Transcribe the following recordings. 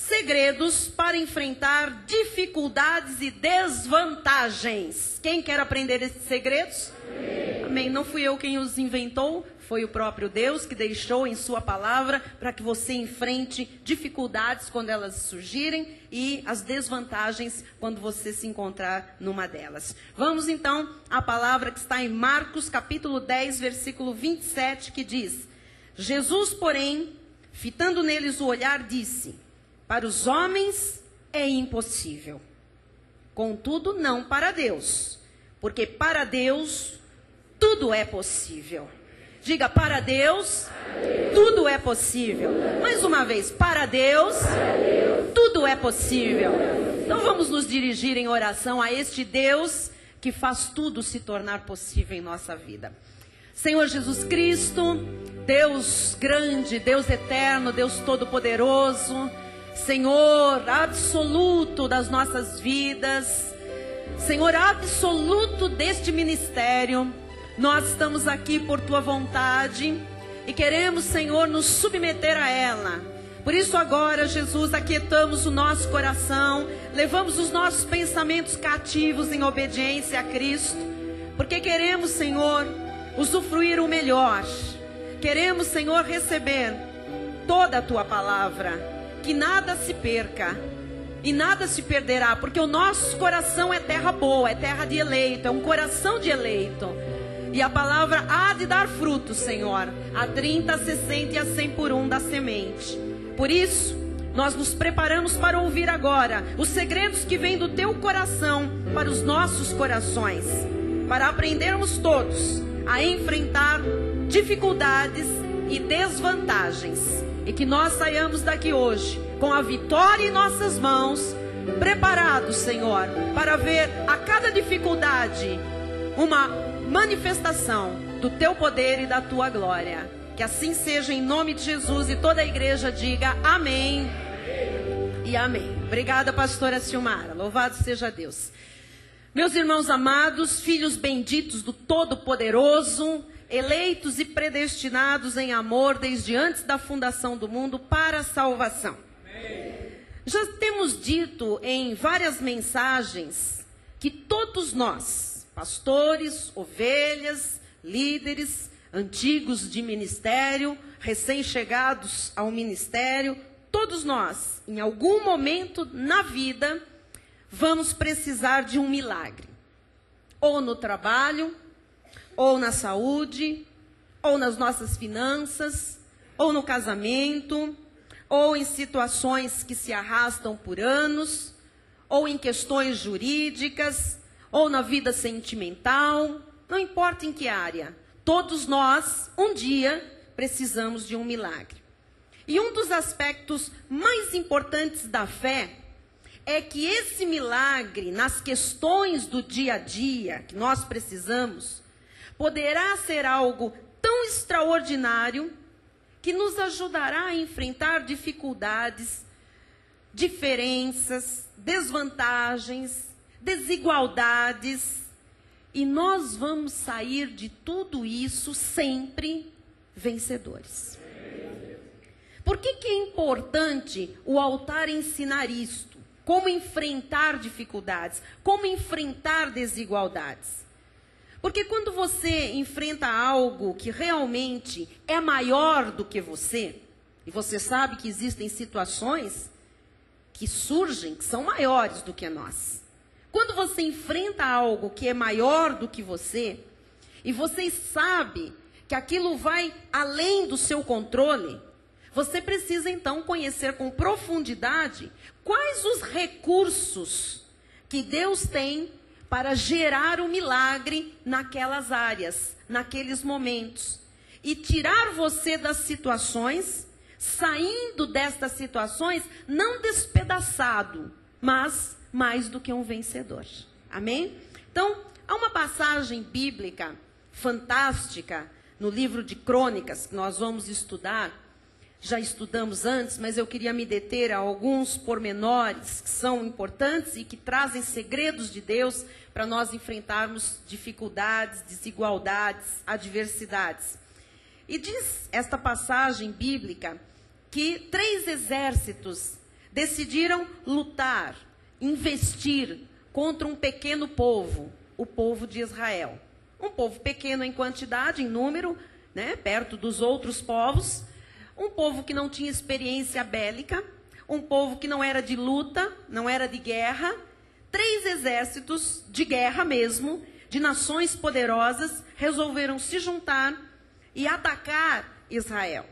segredos para enfrentar dificuldades e desvantagens. Quem quer aprender esses segredos? Amém. Amém. Não fui eu quem os inventou, foi o próprio Deus que deixou em sua palavra para que você enfrente dificuldades quando elas surgirem e as desvantagens quando você se encontrar numa delas. Vamos então à palavra que está em Marcos capítulo 10, versículo 27, que diz: Jesus, porém, fitando neles o olhar, disse: para os homens é impossível, contudo não para Deus, porque para Deus tudo é possível. Diga: para Deus, tudo é possível. Mais uma vez: para Deus, tudo é possível. Então vamos nos dirigir em oração a este Deus que faz tudo se tornar possível em nossa vida. Senhor Jesus Cristo, Deus grande, Deus eterno, Deus todo-poderoso, Senhor absoluto das nossas vidas, Senhor absoluto deste ministério, nós estamos aqui por Tua vontade e queremos, Senhor, nos submeter a ela. Por isso agora, Jesus, aquietamos o nosso coração, levamos os nossos pensamentos cativos em obediência a Cristo, porque queremos, Senhor, usufruir o melhor. Queremos, Senhor, receber toda a Tua palavra, que nada se perca e nada se perderá, porque o nosso coração é terra boa, é terra de eleito, é um coração de eleito. E a palavra há de dar fruto, Senhor, a 30, a 60 e a 100 por um da semente. Por isso, nós nos preparamos para ouvir agora os segredos que vêm do Teu coração para os nossos corações, para aprendermos todos a enfrentar dificuldades e desvantagens, e que nós saiamos daqui hoje com a vitória em nossas mãos, preparados, Senhor, para ver a cada dificuldade uma manifestação do Teu poder e da Tua glória. Que assim seja, em nome de Jesus, e toda a igreja diga amém, e amém. Obrigada, pastora Silmara, louvado seja Deus. Meus irmãos amados, filhos benditos do Todo-Poderoso, eleitos e predestinados em amor desde antes da fundação do mundo para a salvação. Amém. Já temos dito em várias mensagens que todos nós, pastores, ovelhas, líderes, antigos de ministério, recém-chegados ao ministério, todos nós, em algum momento na vida, vamos precisar de um milagre. Ou no trabalho, ou na saúde, ou nas nossas finanças, ou no casamento, ou em situações que se arrastam por anos, ou em questões jurídicas, ou na vida sentimental, não importa em que área. Todos nós, um dia, precisamos de um milagre. E um dos aspectos mais importantes da fé é que esse milagre, nas questões do dia a dia que nós precisamos, poderá ser algo tão extraordinário que nos ajudará a enfrentar dificuldades, diferenças, desvantagens, desigualdades, e nós vamos sair de tudo isso sempre vencedores. Por que é importante o altar ensinar isto? Como enfrentar dificuldades, como enfrentar desigualdades? Porque quando você enfrenta algo que realmente é maior do que você, e você sabe que existem situações que surgem, que são maiores do que nós. Quando você enfrenta algo que é maior do que você, e você sabe que aquilo vai além do seu controle, você precisa então conhecer com profundidade quais os recursos que Deus tem para gerar o milagre naquelas áreas, naqueles momentos. E tirar você das situações, saindo destas situações, não despedaçado, mas mais do que um vencedor. Amém? Então, há uma passagem bíblica fantástica no livro de Crônicas, que nós vamos estudar. Já estudamos antes, mas eu queria me deter a alguns pormenores que são importantes e que trazem segredos de Deus para nós enfrentarmos dificuldades, desigualdades, adversidades. E diz esta passagem bíblica que 3 exércitos decidiram lutar, investir contra um pequeno povo, o povo de Israel. Um povo pequeno em quantidade, em número, né, perto dos outros povos. Um povo que não tinha experiência bélica. Um povo que não era de luta, não era de guerra. 3 exércitos de guerra mesmo, de nações poderosas, resolveram se juntar e atacar Israel.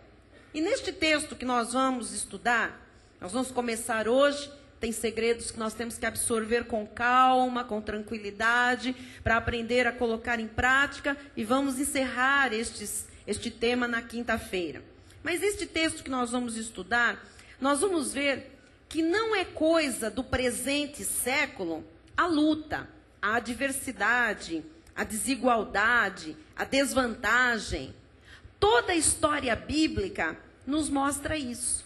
E neste texto que nós vamos estudar, nós vamos começar hoje. Tem segredos que nós temos que absorver com calma, com tranquilidade, para aprender a colocar em prática, e vamos encerrar este tema na quinta-feira. Mas este texto que nós vamos estudar, nós vamos ver que não é coisa do presente século a luta, a adversidade, a desigualdade, a desvantagem. Toda a história bíblica nos mostra isso.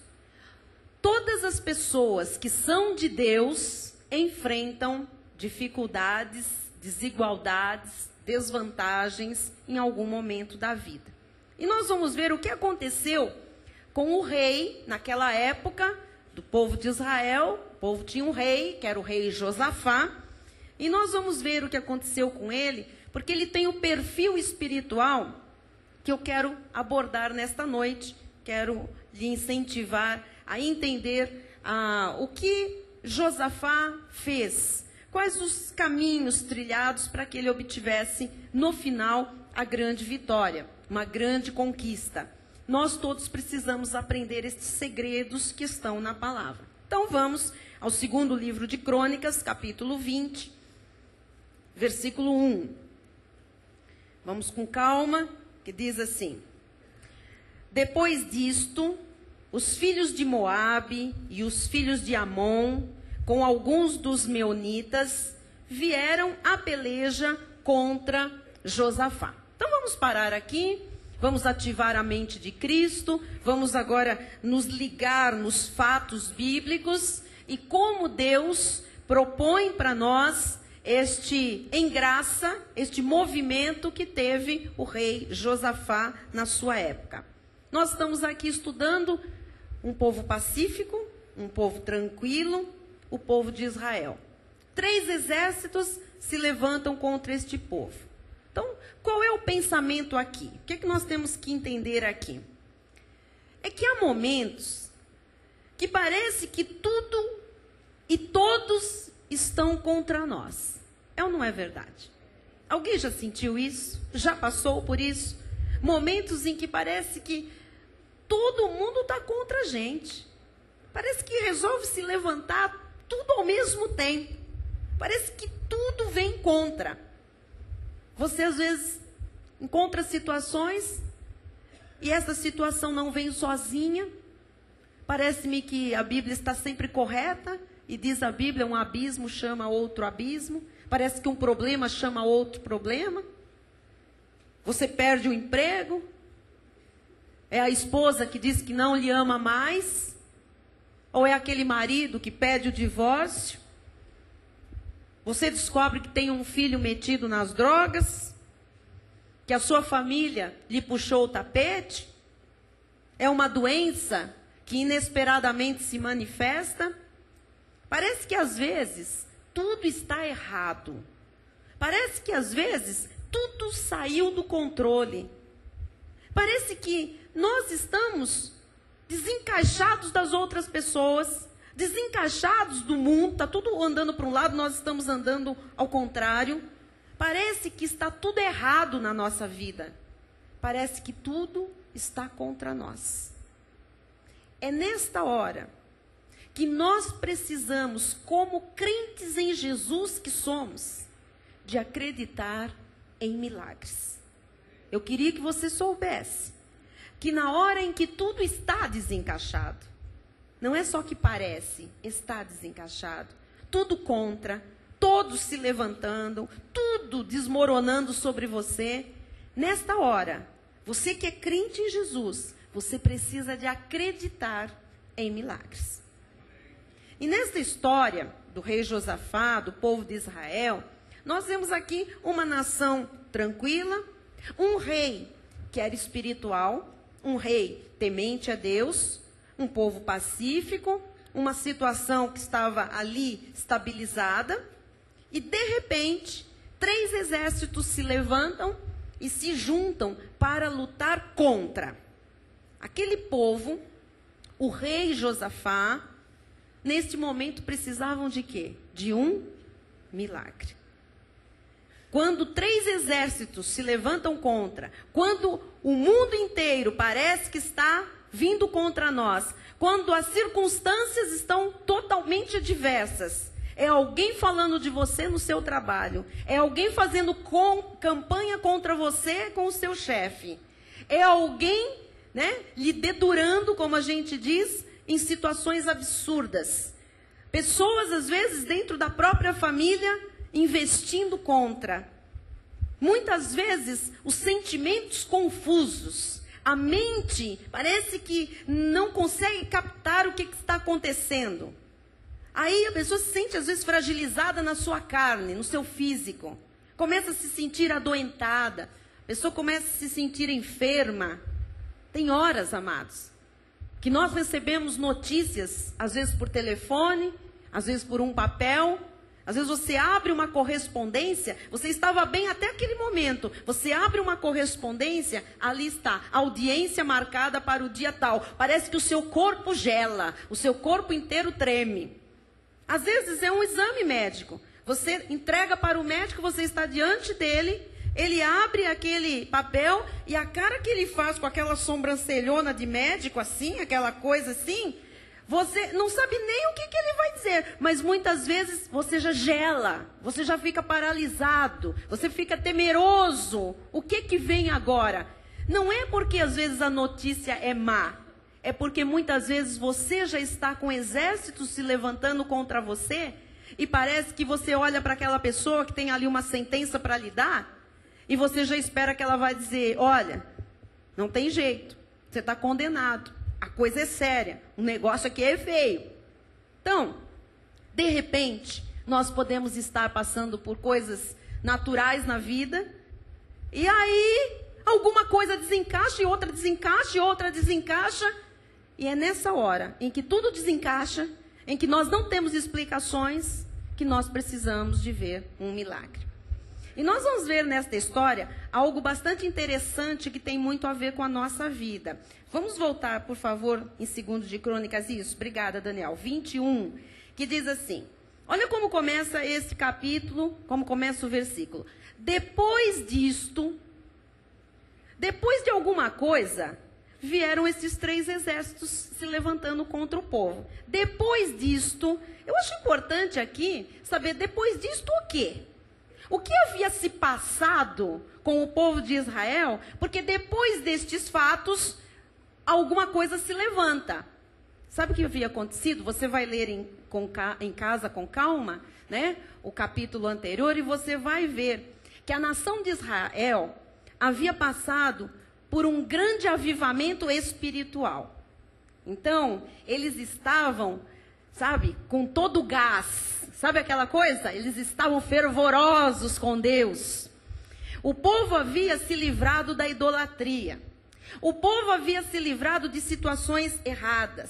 Todas as pessoas que são de Deus enfrentam dificuldades, desigualdades, desvantagens em algum momento da vida. E nós vamos ver o que aconteceu com o rei naquela época do povo de Israel. O povo tinha um rei, que era o rei Josafá. E nós vamos ver o que aconteceu com ele, porque ele tem o perfil espiritual que eu quero abordar nesta noite. Quero lhe incentivar a entender o que Josafá fez, quais os caminhos trilhados para que ele obtivesse, no final, a grande vitória, uma grande conquista. Nós todos precisamos aprender estes segredos que estão na palavra. Então vamos ao segundo livro de Crônicas, capítulo 20, versículo 1. Vamos com calma, que diz assim: Depois disto, os filhos de Moabe e os filhos de Amon, com alguns dos meunitas, vieram à peleja contra Josafá. Então vamos parar aqui, vamos ativar a mente de Cristo, vamos agora nos ligar nos fatos bíblicos e como Deus propõe para nós este movimento que teve o rei Josafá na sua época. Nós estamos aqui estudando um povo pacífico, um povo tranquilo, o povo de Israel. 3 exércitos se levantam contra este povo. Então, qual é o pensamento aqui? O que é que nós temos que entender aqui? É que há momentos que parece que tudo e todos estão contra nós. É ou não é verdade? Alguém já sentiu isso? Já passou por isso? Momentos em que parece que todo mundo está contra a gente. Parece que resolve se levantar tudo ao mesmo tempo. Parece que tudo vem contra. Você às vezes encontra situações e essa situação não vem sozinha. Parece-me que a Bíblia está sempre correta e diz a Bíblia, um abismo chama outro abismo. Parece que um problema chama outro problema. Você perde o emprego. É a esposa que diz que não lhe ama mais? Ou é aquele marido que pede o divórcio? Você descobre que tem um filho metido nas drogas? Que a sua família lhe puxou o tapete? É uma doença que inesperadamente se manifesta? Parece que às vezes tudo está errado. Parece que às vezes tudo saiu do controle. Parece que nós estamos desencaixados das outras pessoas, desencaixados do mundo, está tudo andando para um lado, nós estamos andando ao contrário. Parece que está tudo errado na nossa vida. Parece que tudo está contra nós. É nesta hora que nós precisamos, como crentes em Jesus que somos, de acreditar em milagres. Eu queria que você soubesse que na hora em que tudo está desencaixado, não é só que parece, está desencaixado, tudo contra, todos se levantando, tudo desmoronando sobre você, nesta hora, você que é crente em Jesus, você precisa de acreditar em milagres. E nesta história do rei Josafá, do povo de Israel, nós vemos aqui uma nação tranquila, um rei que era espiritual, um rei temente a Deus, um povo pacífico, uma situação que estava ali estabilizada, e de repente, 3 exércitos se levantam e se juntam para lutar contra aquele povo. O rei Josafá, neste momento, precisavam de quê? De um milagre. Quando 3 exércitos se levantam contra, quando o mundo inteiro parece que está vindo contra nós, quando as circunstâncias estão totalmente adversas, é alguém falando de você no seu trabalho, é alguém fazendo campanha contra você com o seu chefe, é alguém, lhe dedurando, como a gente diz, em situações absurdas. Pessoas, às vezes, dentro da própria família, investindo contra. Muitas vezes, os sentimentos confusos, a mente parece que não consegue captar o que está acontecendo. Aí a pessoa se sente, às vezes, fragilizada na sua carne, no seu físico. Começa a se sentir adoentada. A pessoa começa a se sentir enferma. Tem horas, amados, que nós recebemos notícias, às vezes por telefone, às vezes por um papel. Às vezes você abre uma correspondência, você estava bem até aquele momento. Você abre uma correspondência, ali está, audiência marcada para o dia tal. Parece que o seu corpo gela, o seu corpo inteiro treme. Às vezes é um exame médico. Você entrega para o médico, você está diante dele, ele abre aquele papel e a cara que ele faz com aquela sobrancelhona de médico assim, aquela coisa assim, você não sabe nem o que ele vai dizer, mas muitas vezes você já gela, você já fica paralisado, você fica temeroso. O que vem agora? Não é porque às vezes a notícia é má. É porque muitas vezes você já está com exércitos se levantando contra você e parece que você olha para aquela pessoa que tem ali uma sentença para lhe dar e você já espera que ela vai dizer, olha, não tem jeito, você está condenado, a coisa é séria, o negócio aqui é feio. Então, de repente, nós podemos estar passando por coisas naturais na vida e aí alguma coisa desencaixa e outra desencaixa e outra desencaixa. E é nessa hora em que tudo desencaixa, em que nós não temos explicações, que nós precisamos de ver um milagre. E nós vamos ver nesta história algo bastante interessante que tem muito a ver com a nossa vida. Vamos voltar, por favor, em 2 de Crônicas, isso, obrigada, Daniel, 21, que diz assim, olha como começa esse capítulo, como começa o versículo. Depois disto, depois de alguma coisa, vieram esses 3 exércitos se levantando contra o povo. Depois disto, eu acho importante aqui saber, depois disto o quê? O que havia se passado com o povo de Israel? Porque depois destes fatos, alguma coisa se levanta. Sabe o que havia acontecido? Você vai ler em casa com calma, o capítulo anterior, e você vai ver que a nação de Israel havia passado por um grande avivamento espiritual. Então, eles estavam, com todo o gás. Sabe aquela coisa? Eles estavam fervorosos com Deus. O povo havia se livrado da idolatria. O povo havia se livrado de situações erradas.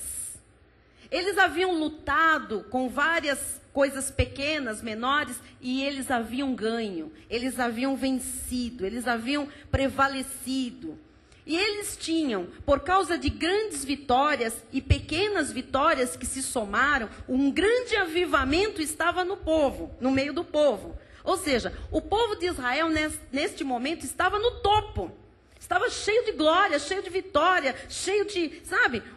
Eles haviam lutado com várias coisas pequenas, menores, e eles haviam ganho. Eles haviam vencido, eles haviam prevalecido. E eles tinham, por causa de grandes vitórias e pequenas vitórias que se somaram, um grande avivamento estava no povo, no meio do povo. Ou seja, o povo de Israel neste momento estava no topo. Estava cheio de glória, cheio de vitória, cheio de,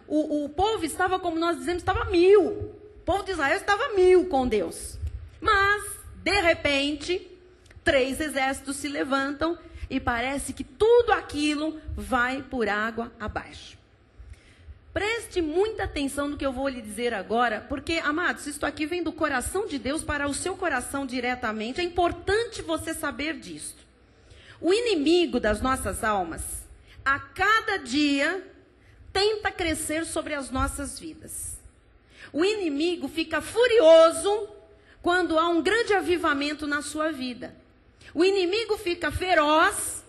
o povo estava, como nós dizemos, estava 1000. O povo de Israel estava 1000 com Deus. Mas, de repente, 3 exércitos se levantam e parece que tudo aquilo vai por água abaixo. Preste muita atenção no que eu vou lhe dizer agora, porque, amados, isto aqui vem do coração de Deus para o seu coração diretamente. É importante você saber disso. O inimigo das nossas almas, a cada dia, tenta crescer sobre as nossas vidas. O inimigo fica furioso quando há um grande avivamento na sua vida. O inimigo fica feroz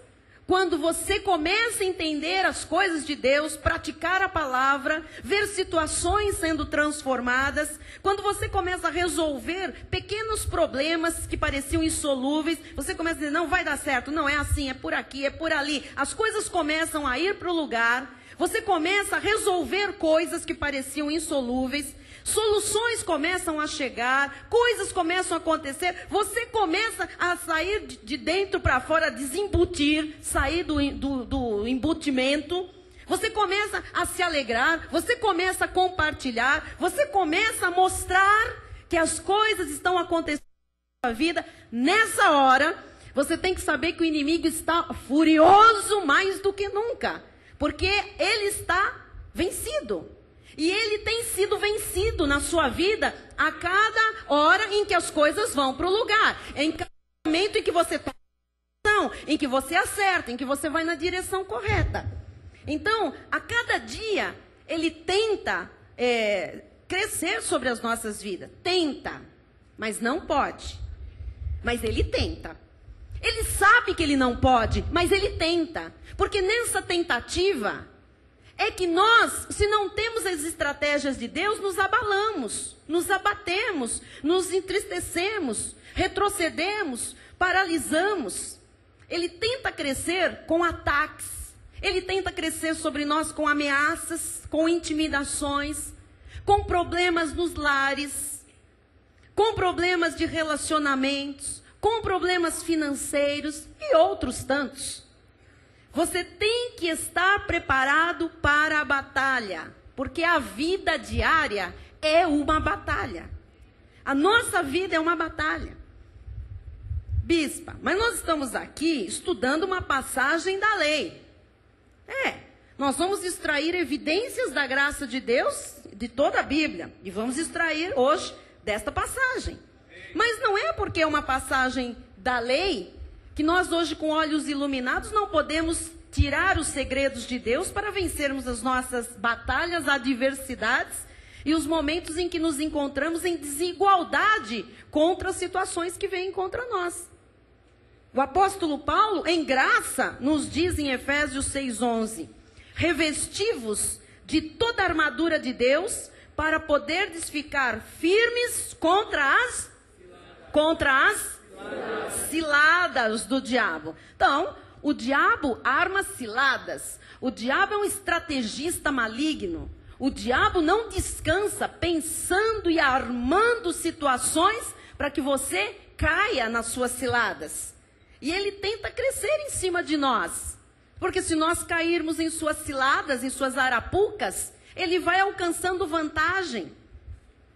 Quando você começa a entender as coisas de Deus, praticar a palavra, ver situações sendo transformadas, quando você começa a resolver pequenos problemas que pareciam insolúveis, você começa a dizer, não vai dar certo, não é assim, é por aqui, é por ali. As coisas começam a ir para o lugar, você começa a resolver coisas que pareciam insolúveis, soluções começam a chegar, coisas começam a acontecer, você começa a sair de dentro para fora, desembutir, sair do embutimento, você começa a se alegrar, você começa a compartilhar, você começa a mostrar que as coisas estão acontecendo na sua vida. Nessa hora, você tem que saber que o inimigo está furioso mais do que nunca, porque ele está vencido. E ele tem sido vencido na sua vida a cada hora em que as coisas vão para o lugar. Em cada momento em que você toma ação, em que você acerta, em que você vai na direção correta. Então, a cada dia, ele tenta crescer sobre as nossas vidas. Tenta, mas não pode. Mas ele tenta. Ele sabe que ele não pode, mas ele tenta. Porque nessa tentativa é que nós, se não temos as estratégias de Deus, nos abalamos, nos abatemos, nos entristecemos, retrocedemos, paralisamos. Ele tenta crescer com ataques, ele tenta crescer sobre nós com ameaças, com intimidações, com problemas nos lares, com problemas de relacionamentos, com problemas financeiros e outros tantos. Você tem que estar preparado para a batalha, porque a vida diária é uma batalha. A nossa vida é uma batalha. Bispa, mas nós estamos aqui estudando uma passagem da lei. Nós vamos extrair evidências da graça de Deus de toda a Bíblia. E vamos extrair hoje desta passagem. Mas não é porque é uma passagem da lei que nós hoje, com olhos iluminados, não podemos tirar os segredos de Deus para vencermos as nossas batalhas, adversidades e os momentos em que nos encontramos em desigualdade contra as situações que vêm contra nós. O apóstolo Paulo, em graça, nos diz em Efésios 6:11, revesti-vos de toda a armadura de Deus para poderdes ficar firmes contra as ciladas do diabo. Então, o diabo arma ciladas. O diabo é um estrategista maligno. O diabo não descansa pensando e armando situações para que você caia nas suas ciladas. E ele tenta crescer em cima de nós. Porque se nós cairmos em suas ciladas, em suas arapucas, ele vai alcançando vantagem.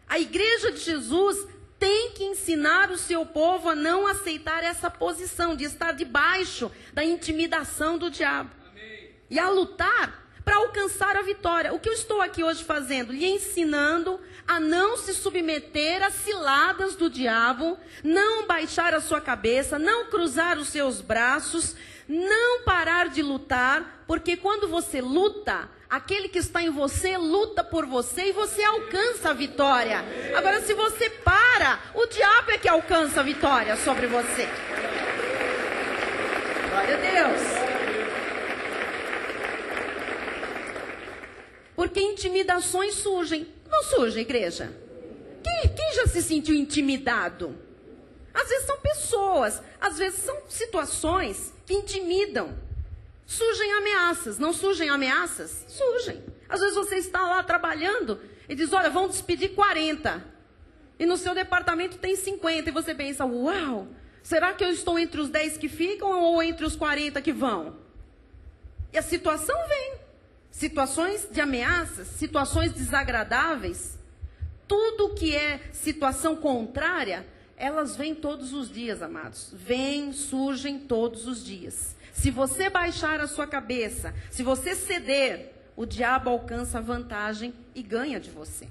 A igreja de Jesus tem que ensinar o seu povo a não aceitar essa posição de estar debaixo da intimidação do diabo. Amém. E a lutar para alcançar a vitória. O que eu estou aqui hoje fazendo? Lhe ensinando a não se submeter às ciladas do diabo, não baixar a sua cabeça, não cruzar os seus braços, não parar de lutar, porque quando você luta, aquele que está em você luta por você e você alcança a vitória. Agora, se você para, o diabo é que alcança a vitória sobre você. Glória a Deus. Porque intimidações surgem. Não surge, igreja? Quem já se sentiu intimidado? Às vezes são pessoas, às vezes são situações que intimidam. Surgem ameaças, não surgem ameaças? Surgem. Às vezes você está lá trabalhando e diz, olha, vão despedir 40. E no seu departamento tem 50. E você pensa, uau, será que eu estou entre os 10 que ficam ou entre os 40 que vão? E a situação vem. Situações de ameaças, situações desagradáveis. Tudo que é situação contrária, elas vêm todos os dias, amados. Vêm, surgem todos os dias. Se você baixar a sua cabeça, se você ceder, o diabo alcança vantagem e ganha de você.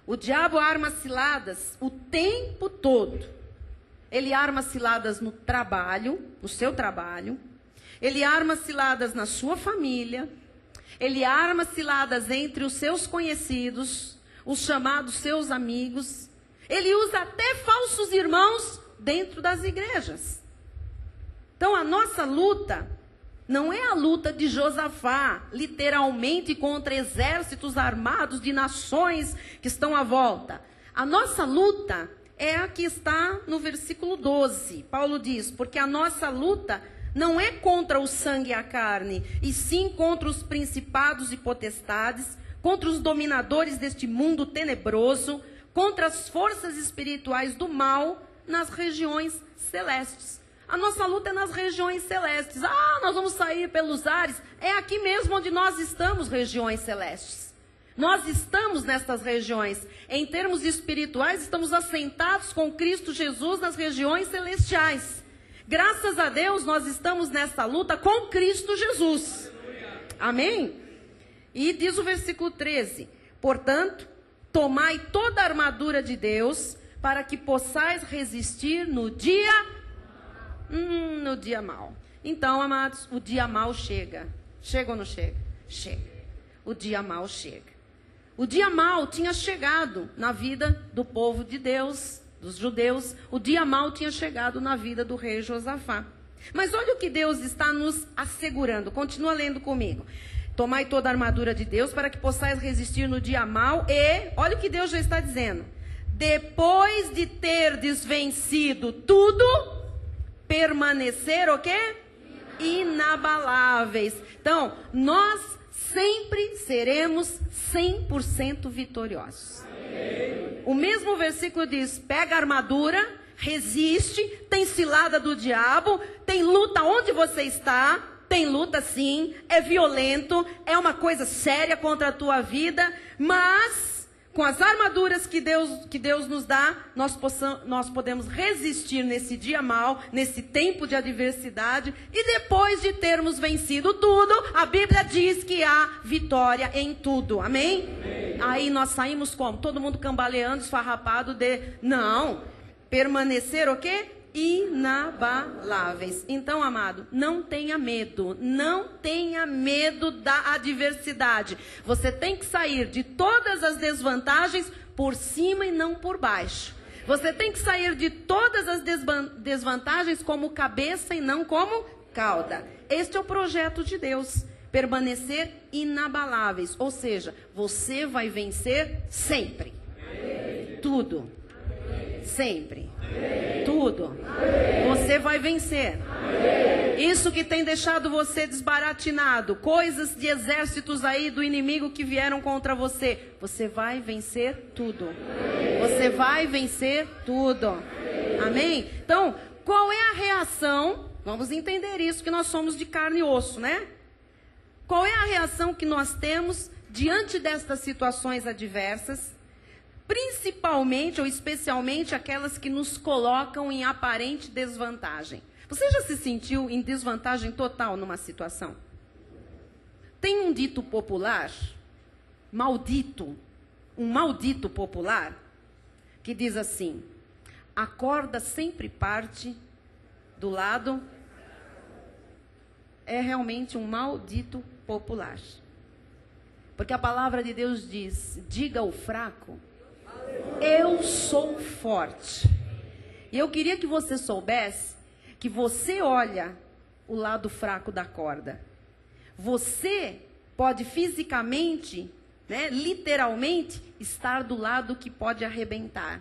O diabo arma ciladas o tempo todo. Ele arma ciladas no trabalho, no seu trabalho. Ele arma ciladas na sua família. Ele arma ciladas entre os seus conhecidos, os chamados seus amigos. Ele usa até falsos irmãos dentro das igrejas. Então, a nossa luta Não é a luta de Josafá, literalmente contra exércitos armados de nações que estão à volta. A nossa luta é a que está no versículo 12. Paulo diz, porque a nossa luta não é contra o sangue e a carne, e sim contra os principados e potestades, contra os dominadores deste mundo tenebroso, contra as forças espirituais do mal nas regiões celestes. A nossa luta é nas regiões celestes. Nós vamos sair pelos ares. É aqui mesmo onde nós estamos, regiões celestes. Nós estamos nestas regiões. Em termos espirituais, estamos assentados com Cristo Jesus nas regiões celestiais. Graças a Deus, nós estamos nessa luta com Cristo Jesus. Amém? E diz o versículo 13: portanto, tomai toda a armadura de Deus, para que possais resistir no dia mau. Então, amados, o dia mau chega. Chega ou não chega? Chega. O dia mau chega. O dia mau tinha chegado na vida do povo de Deus, dos judeus. O dia mau tinha chegado na vida do rei Josafá. Mas olha o que Deus está nos assegurando. Continua lendo comigo. Tomai toda a armadura de Deus para que possais resistir no dia mau. E, olha o que Deus já está dizendo. Depois de terdes vencido tudo, permanecer o quê? Inabaláveis. Então, nós sempre seremos 100% vitoriosos. Amém. O mesmo versículo diz, pega a armadura, resiste, tem cilada do diabo, tem luta onde você está, tem luta sim, é violento, é uma coisa séria contra a tua vida, mas com as armaduras que Deus nos dá, nós podemos resistir nesse dia mau, nesse tempo de adversidade, e depois de termos vencido tudo, a Bíblia diz que há vitória em tudo, amém? Amém. Aí nós saímos como? Todo mundo cambaleando, esfarrapado não, permanecer o quê? Inabaláveis. Então, amado, não tenha medo da adversidade. Você tem que sair de todas as desvantagens por cima e não por baixo. Você tem que sair de todas as desvantagens como cabeça e não como cauda. Este é o projeto de Deus. Permanecer inabaláveis. Ou seja, você vai vencer sempre. Tudo. Sempre. Tudo. Você vai vencer. Isso que tem deixado você desbaratinado, coisas de exércitos aí do inimigo que vieram contra você, você vai vencer tudo. Você vai vencer tudo. Amém? Então, qual é a reação? Vamos entender isso, que nós somos de carne e osso, né? Qual é a reação que nós temos diante destas situações adversas? Principalmente ou especialmente aquelas que nos colocam em aparente desvantagem. Você já se sentiu em desvantagem total numa situação? Tem um dito popular, um maldito popular, que diz assim, a corda sempre parte do lado... É realmente um maldito popular. Porque a palavra de Deus diz, diga ao fraco, eu sou forte. E eu queria que você soubesse que você olha o lado fraco da corda. Você pode fisicamente, literalmente, estar do lado que pode arrebentar.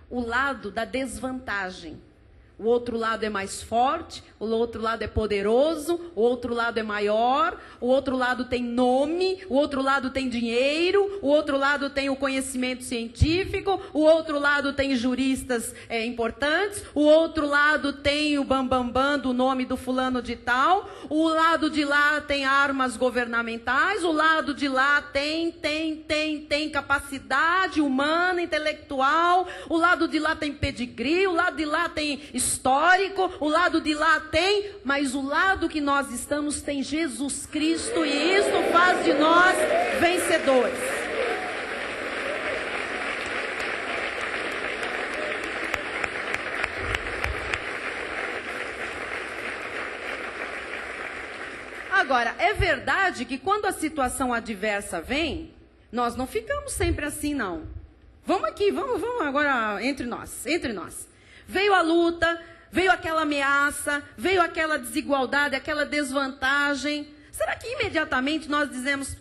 O lado da desvantagem. O outro lado é mais forte, o outro lado é poderoso, o outro lado é maior, o outro lado tem nome, o outro lado tem dinheiro, o outro lado tem o conhecimento científico, o outro lado tem juristas importantes, o outro lado tem o bambambam do nome do fulano de tal, o lado de lá tem armas governamentais, o lado de lá tem capacidade humana, intelectual, o lado de lá tem pedigree, o lado de lá tem histórico, o lado de lá tem, mas o lado que nós estamos tem Jesus Cristo e isso faz de nós vencedores. Agora, é verdade que quando a situação adversa vem, nós não ficamos sempre assim, não. Vamos aqui, vamos agora entre nós. Veio a luta, veio aquela ameaça, veio aquela desigualdade, aquela desvantagem. Será que imediatamente nós dizemos,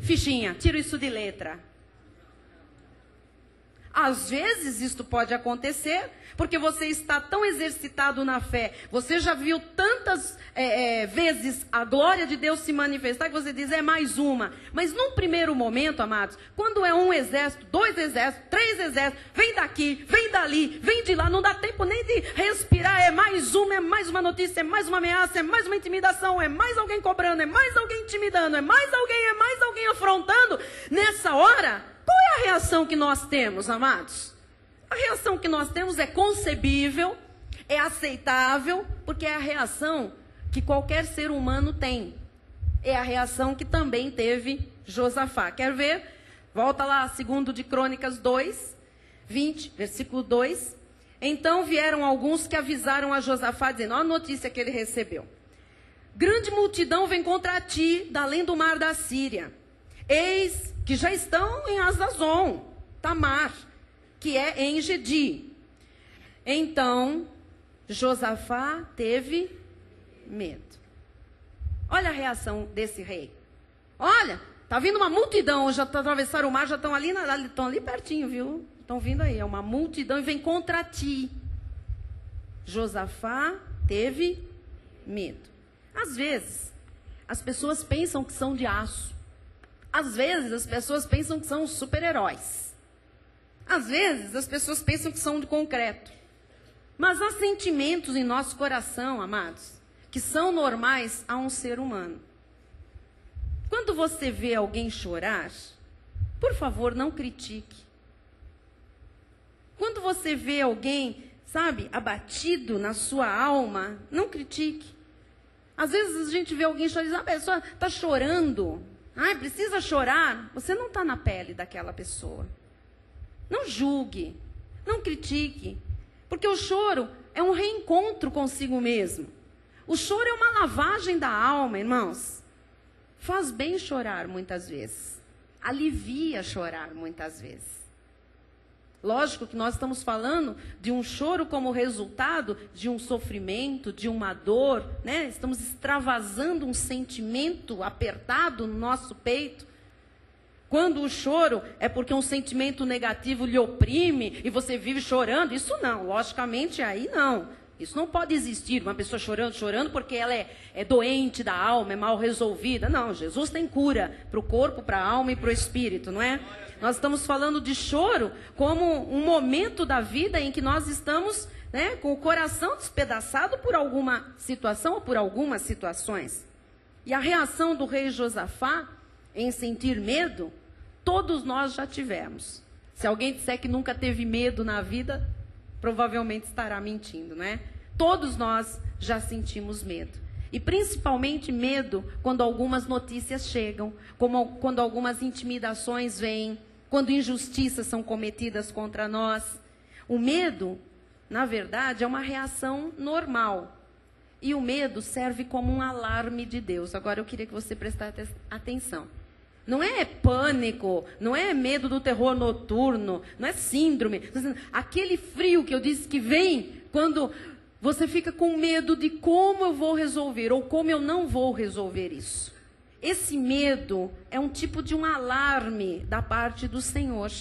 fichinha, tiro isso de letra? Às vezes isto pode acontecer, porque você está tão exercitado na fé, você já viu tantas vezes a glória de Deus se manifestar, que você diz, é mais uma. Mas num primeiro momento, amados, quando é um exército, 2 exércitos, 3 exércitos, vem daqui, vem dali, vem de lá, não dá tempo nem de respirar, é mais uma notícia, é mais uma ameaça, é mais uma intimidação, é mais alguém cobrando, é mais alguém intimidando, é mais alguém afrontando. Nessa hora, qual é a reação que nós temos, amados? A reação que nós temos é concebível, é aceitável, porque é a reação que qualquer ser humano tem. É a reação que também teve Josafá. Quer ver? Volta lá, 2 de Crônicas 2, 20, versículo 2. Então vieram alguns que avisaram a Josafá, dizendo, olha a notícia que ele recebeu. Grande multidão vem contra ti, da além do mar da Síria. Eis que já estão em Hazazon, Tamar, que é em Gedi. Então, Josafá teve medo. Olha a reação desse rei. Olha, tá vindo uma multidão, já atravessaram o mar, já estão ali pertinho, viu? Estão vindo aí, é uma multidão e vem contra ti. Josafá teve medo. Às vezes, as pessoas pensam que são de aço. Às vezes, as pessoas pensam que são super-heróis. Às vezes, as pessoas pensam que são de concreto. Mas há sentimentos em nosso coração, amados, que são normais a um ser humano. Quando você vê alguém chorar, por favor, não critique. Quando você vê alguém, sabe, abatido na sua alma, não critique. Às vezes a gente vê alguém chorando e diz, a pessoa está chorando. Ai, precisa chorar. Você não está na pele daquela pessoa. Não julgue, não critique. Porque o choro é um reencontro consigo mesmo. O choro é uma lavagem da alma, irmãos. Faz bem chorar muitas vezes. Alivia chorar muitas vezes. Lógico que nós estamos falando de um choro como resultado de um sofrimento, de uma dor, né? Estamos extravasando um sentimento apertado no nosso peito. Quando o choro é porque um sentimento negativo lhe oprime e você vive chorando, isso não, logicamente aí não. Isso não pode existir, uma pessoa chorando porque ela é doente da alma, é mal resolvida. Não, Jesus tem cura para o corpo, para a alma e para o espírito, não é? Nós estamos falando de choro como um momento da vida em que nós estamos, né, com o coração despedaçado por alguma situação ou por algumas situações. E a reação do rei Josafá em sentir medo, todos nós já tivemos. Se alguém disser que nunca teve medo na vida, provavelmente estará mentindo, né? Todos nós já sentimos medo. E principalmente medo quando algumas notícias chegam, como quando algumas intimidações vêm, quando injustiças são cometidas contra nós. O medo, na verdade, é uma reação normal. E o medo serve como um alarme de Deus. Agora eu queria que você prestasse atenção. Não é pânico, não é medo do terror noturno, não é síndrome. Aquele frio que eu disse que vem quando você fica com medo de como eu vou resolver ou como eu não vou resolver isso. Esse medo é um tipo de um alarme da parte do Senhor.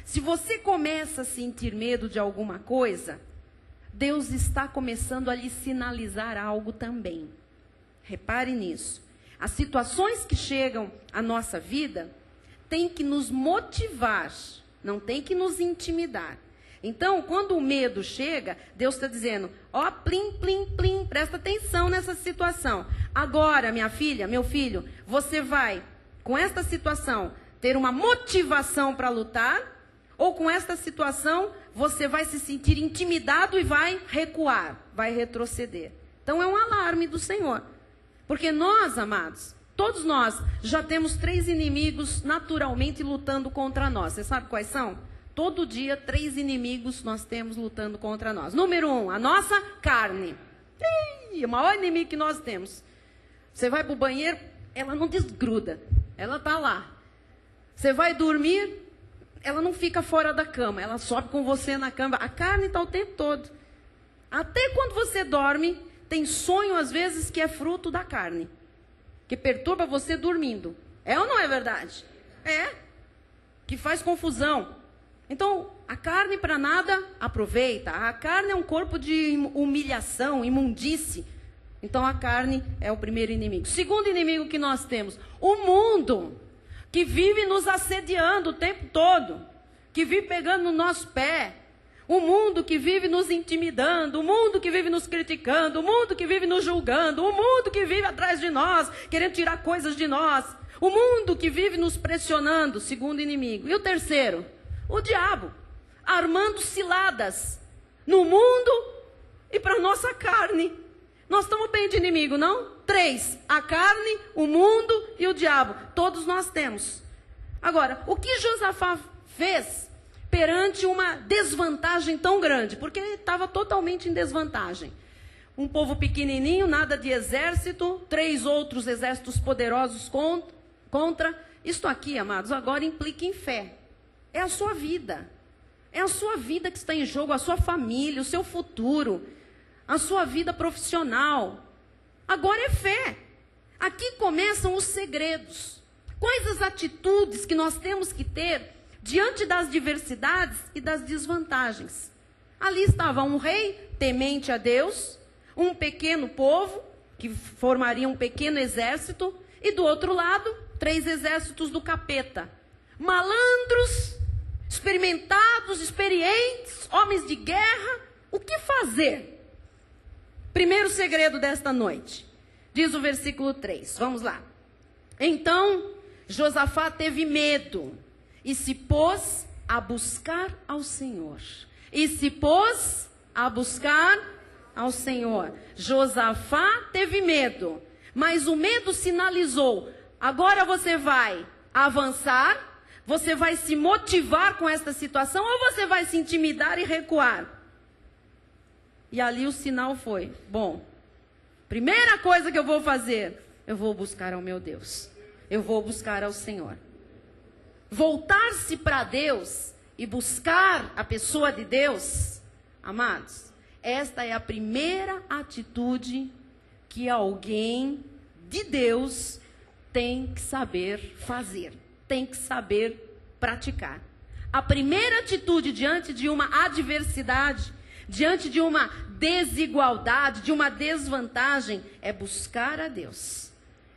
Se você começa a sentir medo de alguma coisa, Deus está começando a lhe sinalizar algo também. Repare nisso. As situações que chegam à nossa vida têm que nos motivar, não tem que nos intimidar. Então, quando o medo chega, Deus está dizendo, ó, plim, plim, plim, presta atenção nessa situação. Agora, minha filha, meu filho, você vai, com esta situação, ter uma motivação para lutar, ou com esta situação, você vai se sentir intimidado e vai recuar, vai retroceder. Então, é um alarme do Senhor. Porque nós, amados, todos nós já temos 3 inimigos naturalmente lutando contra nós. Você sabe quais são? Todo dia 3 inimigos nós temos lutando contra nós. Número 1, a nossa carne. O maior inimigo que nós temos. Você vai para o banheiro, ela não desgruda. Ela está lá. Você vai dormir, ela não fica fora da cama. Ela sobe com você na cama. A carne está o tempo todo. Até quando você dorme, tem sonho às vezes que é fruto da carne, que perturba você dormindo. É ou não é verdade? É. Que faz confusão. Então, a carne para nada aproveita. A carne é um corpo de humilhação, imundície. Então, a carne é o primeiro inimigo. Segundo inimigo que nós temos, o mundo, que vive nos assediando o tempo todo, que vive pegando no nosso pé. O mundo que vive nos intimidando, o mundo que vive nos criticando, o mundo que vive nos julgando, o mundo que vive atrás de nós, querendo tirar coisas de nós. O mundo que vive nos pressionando, segundo inimigo. E o terceiro? O diabo, armando ciladas no mundo e para a nossa carne. Nós estamos bem de inimigo, não? 3, a carne, o mundo e o diabo. Todos nós temos. Agora, o que Josafá fez perante uma desvantagem tão grande? Porque ele estava totalmente em desvantagem. Um povo pequenininho, nada de exército, 3 outros exércitos poderosos contra. Isto aqui, amados, agora implica em fé. É a sua vida. É a sua vida que está em jogo, a sua família, o seu futuro, a sua vida profissional. Agora é fé. Aqui começam os segredos. Quais as atitudes que nós temos que ter diante das diversidades e das desvantagens? Ali estava um rei temente a Deus, um pequeno povo, que formaria um pequeno exército, e do outro lado, 3 exércitos do capeta. Malandros, experimentados, experientes, homens de guerra. O que fazer? Primeiro segredo desta noite. Diz o versículo 3. Vamos lá. Então, Josafá teve medo e se pôs a buscar ao Senhor. E se pôs a buscar ao Senhor. Josafá teve medo, mas o medo sinalizou: agora você vai avançar, você vai se motivar com esta situação ou você vai se intimidar e recuar? E ali o sinal foi: bom, primeira coisa que eu vou fazer, eu vou buscar ao meu Deus. Eu vou buscar ao Senhor. Voltar-se para Deus e buscar a pessoa de Deus, amados, esta é a primeira atitude que alguém de Deus tem que saber fazer, tem que saber praticar. A primeira atitude diante de uma adversidade, diante de uma desigualdade, de uma desvantagem, é buscar a Deus.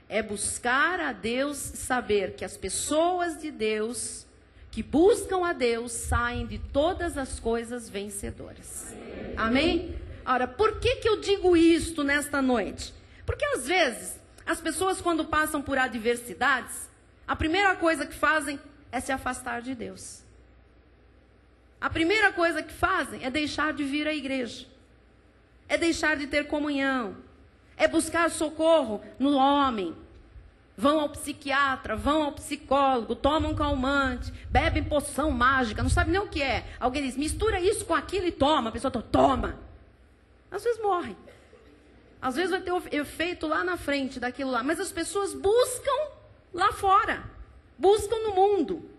É buscar a Deus, saber que as pessoas de Deus, que buscam a Deus, saem de todas as coisas vencedoras. Amém? Ora, por que eu digo isto nesta noite? Porque às vezes, as pessoas quando passam por adversidades, a primeira coisa que fazem é se afastar de Deus. A primeira coisa que fazem é deixar de vir à igreja. É deixar de ter comunhão. É buscar socorro no homem. Vão ao psiquiatra, vão ao psicólogo, tomam calmante, bebem poção mágica, não sabe nem o que é. Alguém diz, mistura isso com aquilo e toma. A pessoa toma. Às vezes morre. Às vezes vai ter o efeito lá na frente daquilo lá. Mas as pessoas buscam lá fora. Buscam no mundo.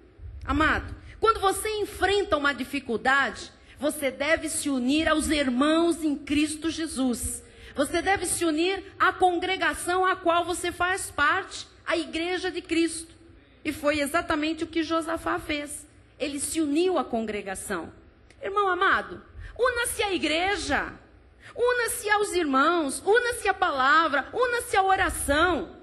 Amado, quando você enfrenta uma dificuldade, você deve se unir aos irmãos em Cristo Jesus. Você deve se unir à congregação a qual você faz parte, a igreja de Cristo. E foi exatamente o que Josafá fez. Ele se uniu à congregação. Irmão amado, una-se à igreja, una-se aos irmãos, una-se à palavra, una-se à oração.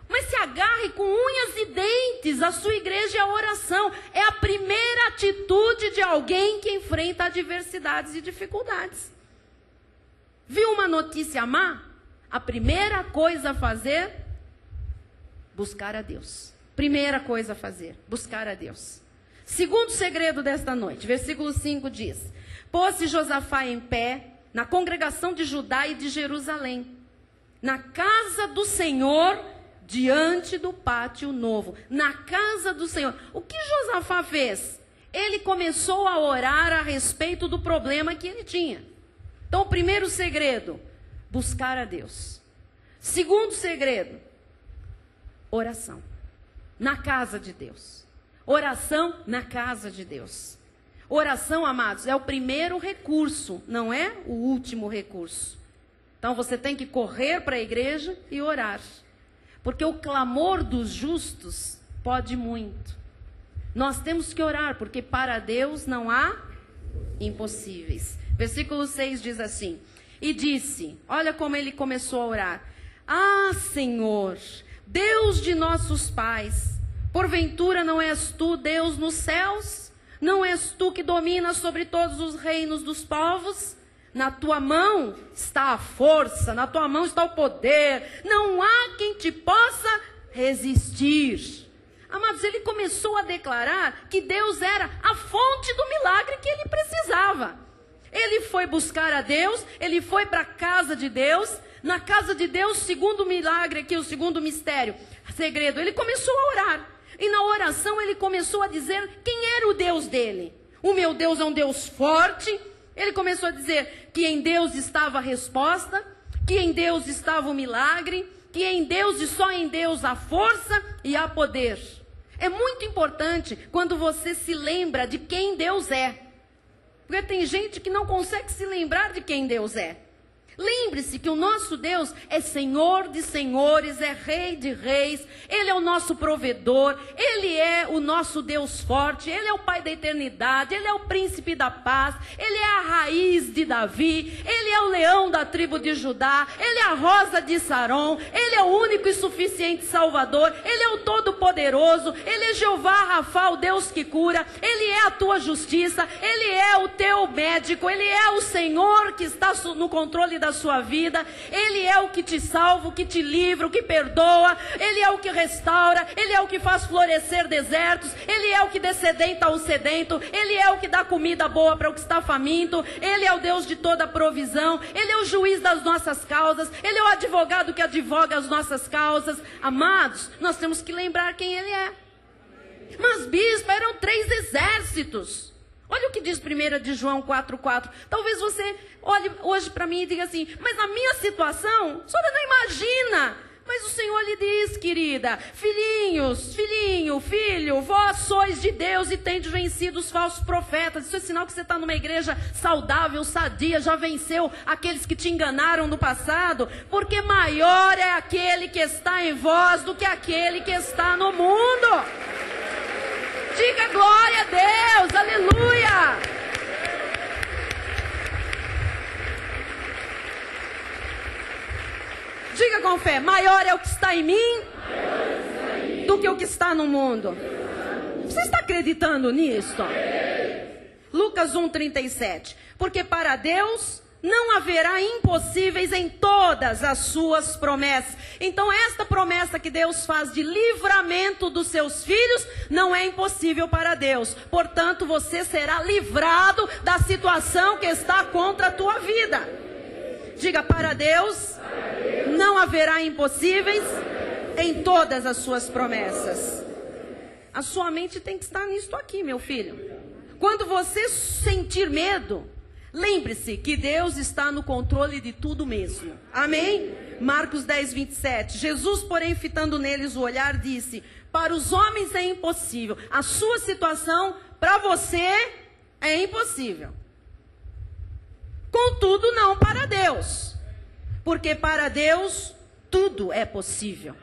Mas se agarre com unhas e dentes a sua igreja e a oração. É a primeira atitude de alguém que enfrenta adversidades e dificuldades. Viu uma notícia má? A primeira coisa a fazer, buscar a Deus. Primeira coisa a fazer, buscar a Deus. Segundo segredo desta noite, versículo 5 diz: pôs-se Josafá em pé na congregação de Judá e de Jerusalém, na casa do Senhor, diante do pátio novo. Na casa do Senhor. O que Josafá fez? Ele começou a orar a respeito do problema que ele tinha. Então, o primeiro segredo, buscar a Deus. Segundo segredo, oração. Na casa de Deus. Oração na casa de Deus. Oração, amados, é o primeiro recurso, não é o último recurso. Então você tem que correr para a igreja e orar. Porque o clamor dos justos pode muito. Nós temos que orar, porque para Deus não há impossíveis. Versículo 6 diz assim: e disse, olha como ele começou a orar: ah, Senhor, Deus de nossos pais, porventura não és tu Deus nos céus? Não és tu que dominas sobre todos os reinos dos povos? Na tua mão está a força, na tua mão está o poder, não há quem te possa resistir. Amados, ele começou a declarar que Deus era a fonte do milagre que ele precisava. Ele foi buscar a Deus, ele foi para a casa de Deus. Na casa de Deus, segundo milagre aqui, o segundo mistério, segredo, ele começou a orar. E na oração ele começou a dizer quem era o Deus dele. O meu Deus é um Deus forte. Ele começou a dizer que em Deus estava a resposta, que em Deus estava o milagre, que em Deus e só em Deus há força e há poder. É muito importante quando você se lembra de quem Deus é. Porque tem gente que não consegue se lembrar de quem Deus é. Lembre-se que o nosso Deus é Senhor de senhores, é Rei de reis, Ele é o nosso provedor, Ele é o nosso Deus forte, Ele é o Pai da eternidade, Ele é o príncipe da paz, Ele é a raiz de Davi, Ele é o leão da tribo de Judá, Ele é a rosa de Saron, Ele é o único e suficiente Salvador, Ele é o Todo-Poderoso, Ele é Jeová Rafa, o Deus que cura, Ele é a tua justiça, Ele é o teu médico, Ele é o Senhor que está no controle da sua vida, Ele é o que te salva, o que te livra, o que perdoa, Ele é o que restaura, Ele é o que faz florescer desertos, Ele é o que dessedenta o sedento, Ele é o que dá comida boa para o que está faminto, Ele é o Deus de toda provisão, Ele é o juiz das nossas causas, Ele é o advogado que advoga as nossas causas. Amados, nós temos que lembrar quem Ele é. Mas bispo, eram 3 exércitos. Olha o que diz 1 de João 4,4. Talvez você olhe hoje para mim e diga assim: mas na minha situação, a senhora não imagina. Mas o Senhor lhe diz, querida: filhinhos, filhinho, filho, vós sois de Deus e tendes vencido os falsos profetas. Isso é sinal que você está numa igreja saudável, sadia, já venceu aqueles que te enganaram no passado. Porque maior é aquele que está em vós do que aquele que está no mundo. Diga glória a Deus, aleluia! Diga com fé: maior é o que está em mim do que o que está no mundo. Você está acreditando nisso? Lucas 1,37. Porque para Deus não haverá impossíveis em todas as suas promessas. Então esta promessa que Deus faz de livramento dos seus filhos não é impossível para Deus. Portanto, você será livrado da situação que está contra a tua vida. Diga: para Deus não haverá impossíveis em todas as suas promessas. A sua mente tem que estar nisto aqui, meu filho. Quando você sentir medo, lembre-se que Deus está no controle de tudo mesmo. Amém? Marcos 10, 27. Jesus, porém, fitando neles o olhar, disse: para os homens é impossível. A sua situação, para você, é impossível. Contudo, não para Deus. Porque para Deus, tudo é possível.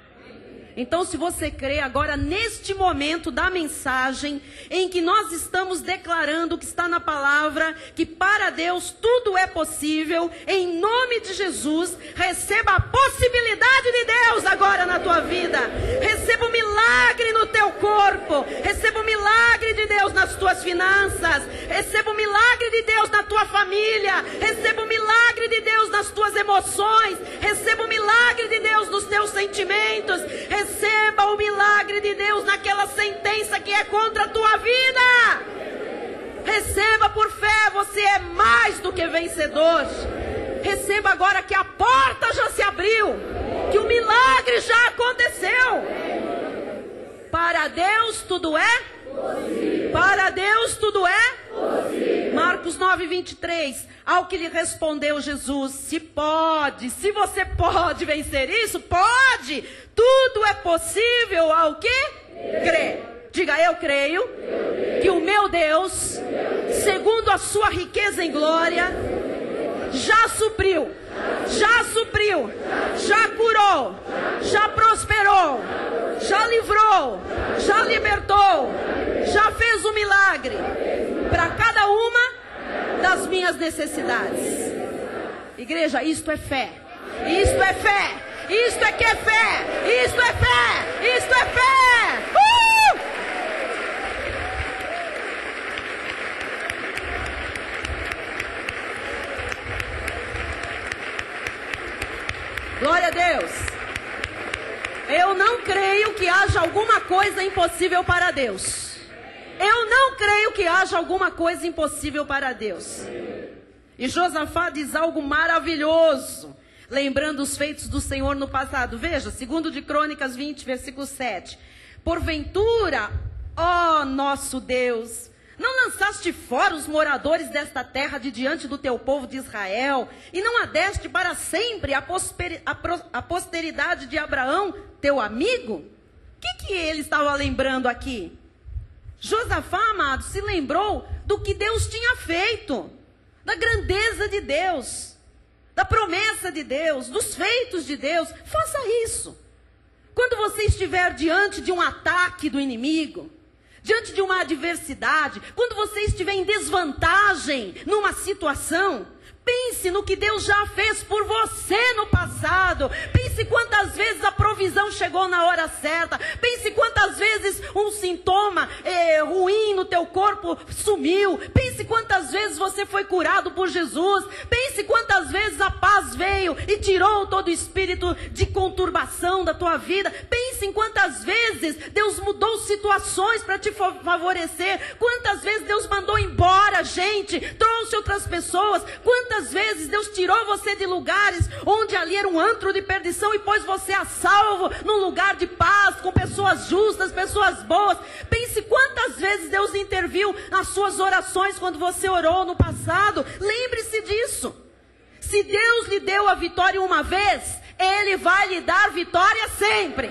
Então, se você crê agora, neste momento da mensagem, em que nós estamos declarando o que está na palavra, que para Deus tudo é possível, em nome de Jesus, receba a possibilidade de Deus agora na tua vida. Receba o milagre no teu corpo, receba o milagre de Deus nas tuas finanças, receba o milagre de Deus na tua família, receba o milagre de Deus nas tuas emoções, receba o milagre de Deus nos teus sentimentos, receba o milagre de Deus naquela sentença que é contra a tua vida. Receba por fé, você é mais do que vencedor. Receba agora que a porta já se abriu, que o milagre já aconteceu. Para Deus tudo é possível. Para Deus tudo é possível. Marcos 9, 23. Ao que lhe respondeu Jesus: se você pode vencer isso, pode. Tudo é possível ao que crê. Diga, eu creio que o meu Deus, segundo a sua riqueza em glória, já supriu, já curou, já prosperou, já livrou, já libertou, já fez um milagre para cada uma das minhas necessidades. Igreja, isto é fé, isto é fé, isto é que é fé, isto é fé, isto é fé. Glória a Deus. Eu não creio que haja alguma coisa impossível para Deus. Eu não creio que haja alguma coisa impossível para Deus. E Josafá diz algo maravilhoso, lembrando os feitos do Senhor no passado. Veja, 2 de Crônicas 20, versículo 7. Porventura, ó nosso Deus, não lançaste fora os moradores desta terra de diante do teu povo de Israel, e não adeste para sempre a posteridade de Abraão, teu amigo? O que ele estava lembrando aqui? Josafá, amado, se lembrou do que Deus tinha feito, da grandeza de Deus, da promessa de Deus, dos feitos de Deus. Faça isso. Quando você estiver diante de um ataque do inimigo, diante de uma adversidade, quando você estiver em desvantagem numa situação, pense no que Deus já fez por você no passado. Pense quantas vezes a provisão chegou na hora certa. Pense quantas vezes um sintoma ruim no teu corpo sumiu. Pense quantas vezes você foi curado por Jesus. Pense quantas vezes a paz veio e tirou todo o espírito de conturbação da tua vida. Pense em quantas vezes Deus mudou situações para te favorecer. Quantas vezes Deus mandou embora gente, trouxe outras pessoas. Quantas vezes Deus tirou você de lugares onde ali era um antro de perdição e pôs você a salvo num lugar de paz, com pessoas justas, pessoas boas. Pense quantas vezes Deus interviu nas suas orações quando você orou no passado. Lembre-se disso. Se Deus lhe deu a vitória uma vez, Ele vai lhe dar vitória sempre.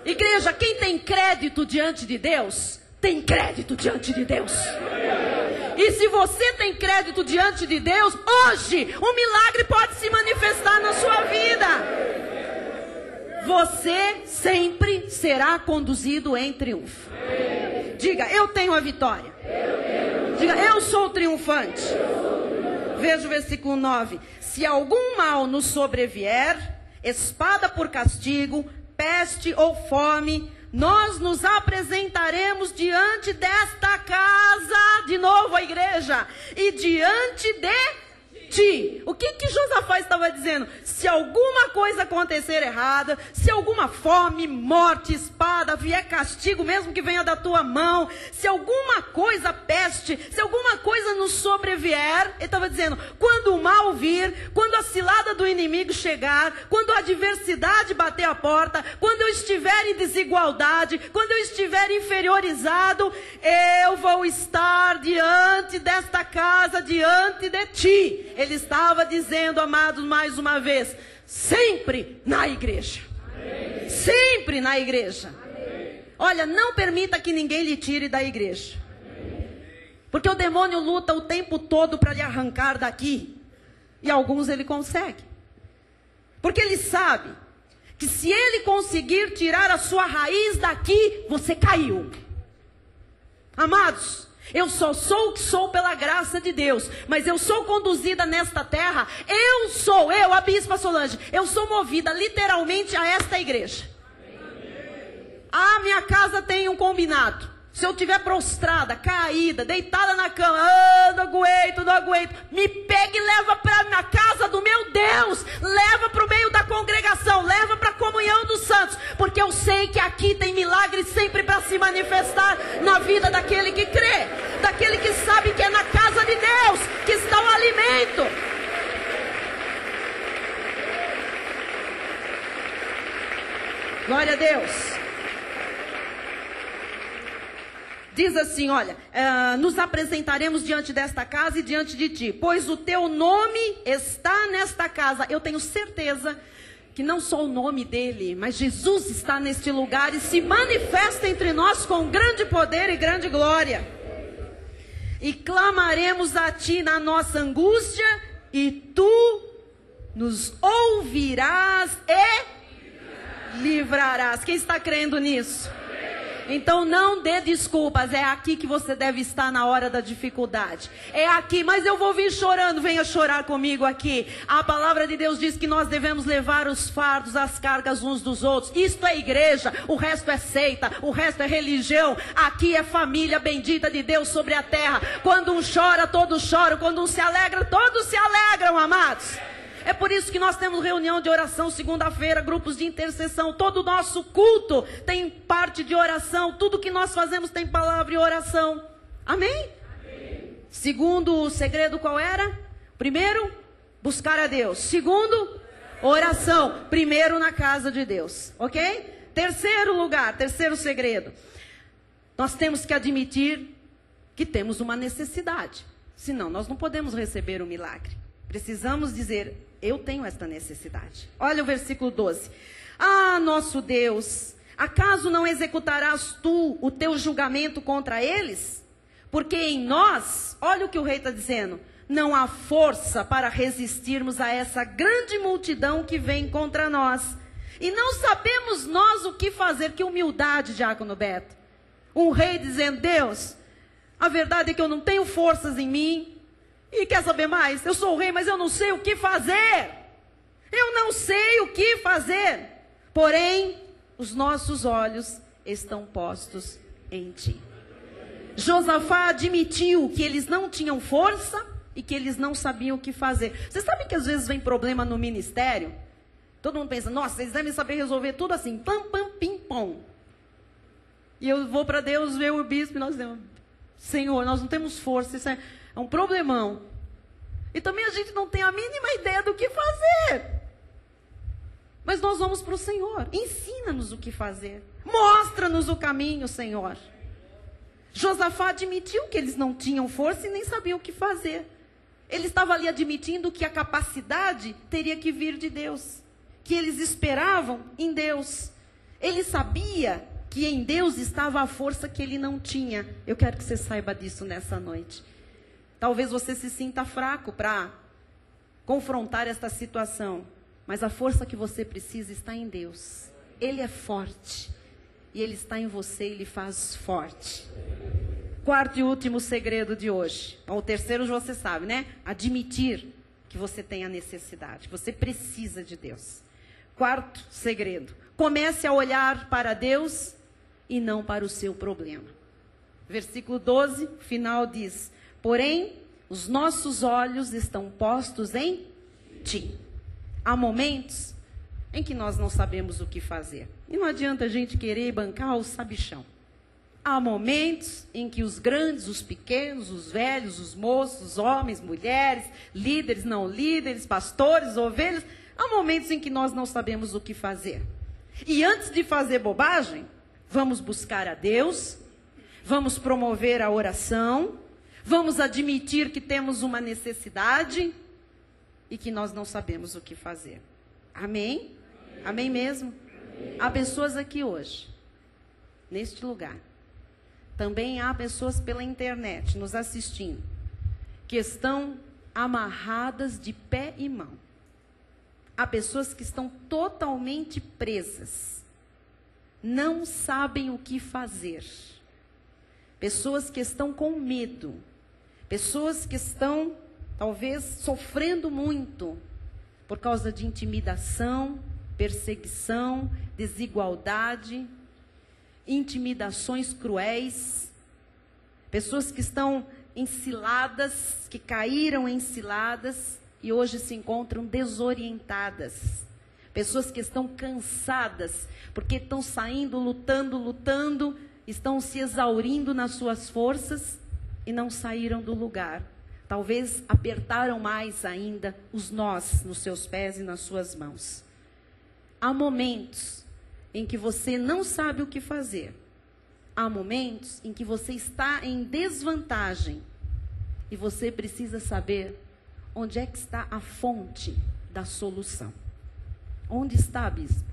Igreja, quem tem crédito diante de Deus, tem crédito diante de Deus. E se você tem crédito diante de Deus, hoje um milagre pode se manifestar na sua vida. Você sempre será conduzido em triunfo. Diga, eu tenho a vitória. Diga, eu sou triunfante. Veja o versículo 9. Se algum mal nos sobrevier, espada por castigo, peste ou fome, nós nos apresentaremos diante desta casa, de novo a igreja, e diante de ti. O que Josafá estava dizendo? Se alguma coisa acontecer errada, se alguma fome, morte, espada, vier castigo, mesmo que venha da tua mão, se alguma coisa, peste, se alguma coisa nos sobrevier, ele estava dizendo, quando o mal vir, quando a cilada do inimigo chegar, quando a adversidade bater a porta, quando eu estiver em desigualdade, quando eu estiver inferiorizado, eu vou estar diante desta casa, diante de ti. Ele estava dizendo, amados, mais uma vez, sempre na igreja. Amém. Sempre na igreja. Amém. Olha, não permita que ninguém lhe tire da igreja. Amém. Porque o demônio luta o tempo todo para lhe arrancar daqui. E alguns ele consegue. Porque ele sabe que se ele conseguir tirar a sua raiz daqui, você caiu. Amados, eu só sou o que sou pela graça de Deus, mas eu sou conduzida nesta terra, eu, a Bispa Solange, eu sou movida literalmente a esta igreja. A minha casa tem um combinado. Se eu estiver prostrada, caída, deitada na cama, não aguento, me pega e leva para a casa do meu Deus, leva para o meio da congregação, leva para a comunhão dos santos, porque eu sei que aqui tem milagre sempre para se manifestar na vida daquele que crê, daquele que sabe que é na casa de Deus que está o alimento. Glória a Deus. Diz assim, olha, nos apresentaremos diante desta casa e diante de ti, pois o teu nome está nesta casa. Eu tenho certeza que não só o nome dele, mas Jesus está neste lugar e se manifesta entre nós com grande poder e grande glória. E clamaremos a ti na nossa angústia, e tu nos ouvirás e livrarás. Quem está crendo nisso? Então não dê desculpas, é aqui que você deve estar na hora da dificuldade. É aqui, mas eu vou vir chorando, venha chorar comigo aqui. A palavra de Deus diz que nós devemos levar os fardos, as cargas uns dos outros. Isto é igreja, o resto é seita, o resto é religião. Aqui é família bendita de Deus sobre a terra. Quando um chora, todos choram. Quando um se alegra, todos se alegram, amados. É por isso que nós temos reunião de oração segunda-feira, grupos de intercessão. Todo o nosso culto tem parte de oração. Tudo que nós fazemos tem palavra e oração. Amém? Amém. Segundo o segredo qual era? Primeiro, buscar a Deus. Segundo, oração. Primeiro na casa de Deus. Ok? Terceiro lugar, terceiro segredo. Nós temos que admitir que temos uma necessidade. Senão nós não podemos receber o milagre. Precisamos dizer, eu tenho esta necessidade. Olha o versículo 12. Ah, nosso Deus, acaso não executarás tu o teu julgamento contra eles? Porque em nós, olha o que o rei está dizendo, não há força para resistirmos a essa grande multidão que vem contra nós. E não sabemos nós o que fazer. Que humildade, Diácono Beto. Um rei dizendo, Deus, a verdade é que eu não tenho forças em mim. E quer saber mais? Eu sou o rei, mas eu não sei o que fazer. Eu não sei o que fazer. Porém, os nossos olhos estão postos em ti. Josafá admitiu que eles não tinham força e que eles não sabiam o que fazer. Você sabe que às vezes vem problema no ministério? Todo mundo pensa, nossa, eles devem saber resolver tudo assim, pam, pam, pim, pom. E eu vou para Deus ver o bispo e nós dizemos, Senhor, nós não temos força, isso é um problemão. E também a gente não tem a mínima ideia do que fazer. Mas nós vamos para o Senhor. Ensina-nos o que fazer. Mostra-nos o caminho, Senhor. Josafá admitiu que eles não tinham força e nem sabiam o que fazer. Ele estava ali admitindo que a capacidade teria que vir de Deus. Que eles esperavam em Deus. Ele sabia que em Deus estava a força que ele não tinha. Eu quero que você saiba disso nessa noite. Talvez você se sinta fraco para confrontar esta situação. Mas a força que você precisa está em Deus. Ele é forte. E Ele está em você e Ele faz forte. Quarto e último segredo de hoje. O terceiro você sabe, né? Admitir que você tem a necessidade. Que você precisa de Deus. Quarto segredo. Comece a olhar para Deus e não para o seu problema. Versículo 12, final diz... Porém, os nossos olhos estão postos em ti. Há momentos em que nós não sabemos o que fazer. E não adianta a gente querer bancar o sabichão. Há momentos em que os grandes, os pequenos, os velhos, os moços, os homens, mulheres, líderes, não líderes, pastores, ovelhas, há momentos em que nós não sabemos o que fazer. E antes de fazer bobagem, vamos buscar a Deus, vamos promover a oração, vamos admitir que temos uma necessidade e que nós não sabemos o que fazer. Amém? Amém mesmo? Amém. Há pessoas aqui hoje, neste lugar. Também há pessoas pela internet nos assistindo, que estão amarradas de pé e mão. Há pessoas que estão totalmente presas. Não sabem o que fazer. Pessoas que estão com medo. Pessoas que estão, talvez, sofrendo muito por causa de intimidação, perseguição, desigualdade, intimidações cruéis. Pessoas que estão enciladas, que caíram em ciladas e hoje se encontram desorientadas. Pessoas que estão cansadas, porque estão saindo, lutando, estão se exaurindo nas suas forças e não saíram do lugar. Talvez apertaram mais ainda os nós nos seus pés e nas suas mãos. Há momentos em que você não sabe o que fazer. Há momentos em que você está em desvantagem e você precisa saber onde é que está a fonte da solução. Onde está, bispo?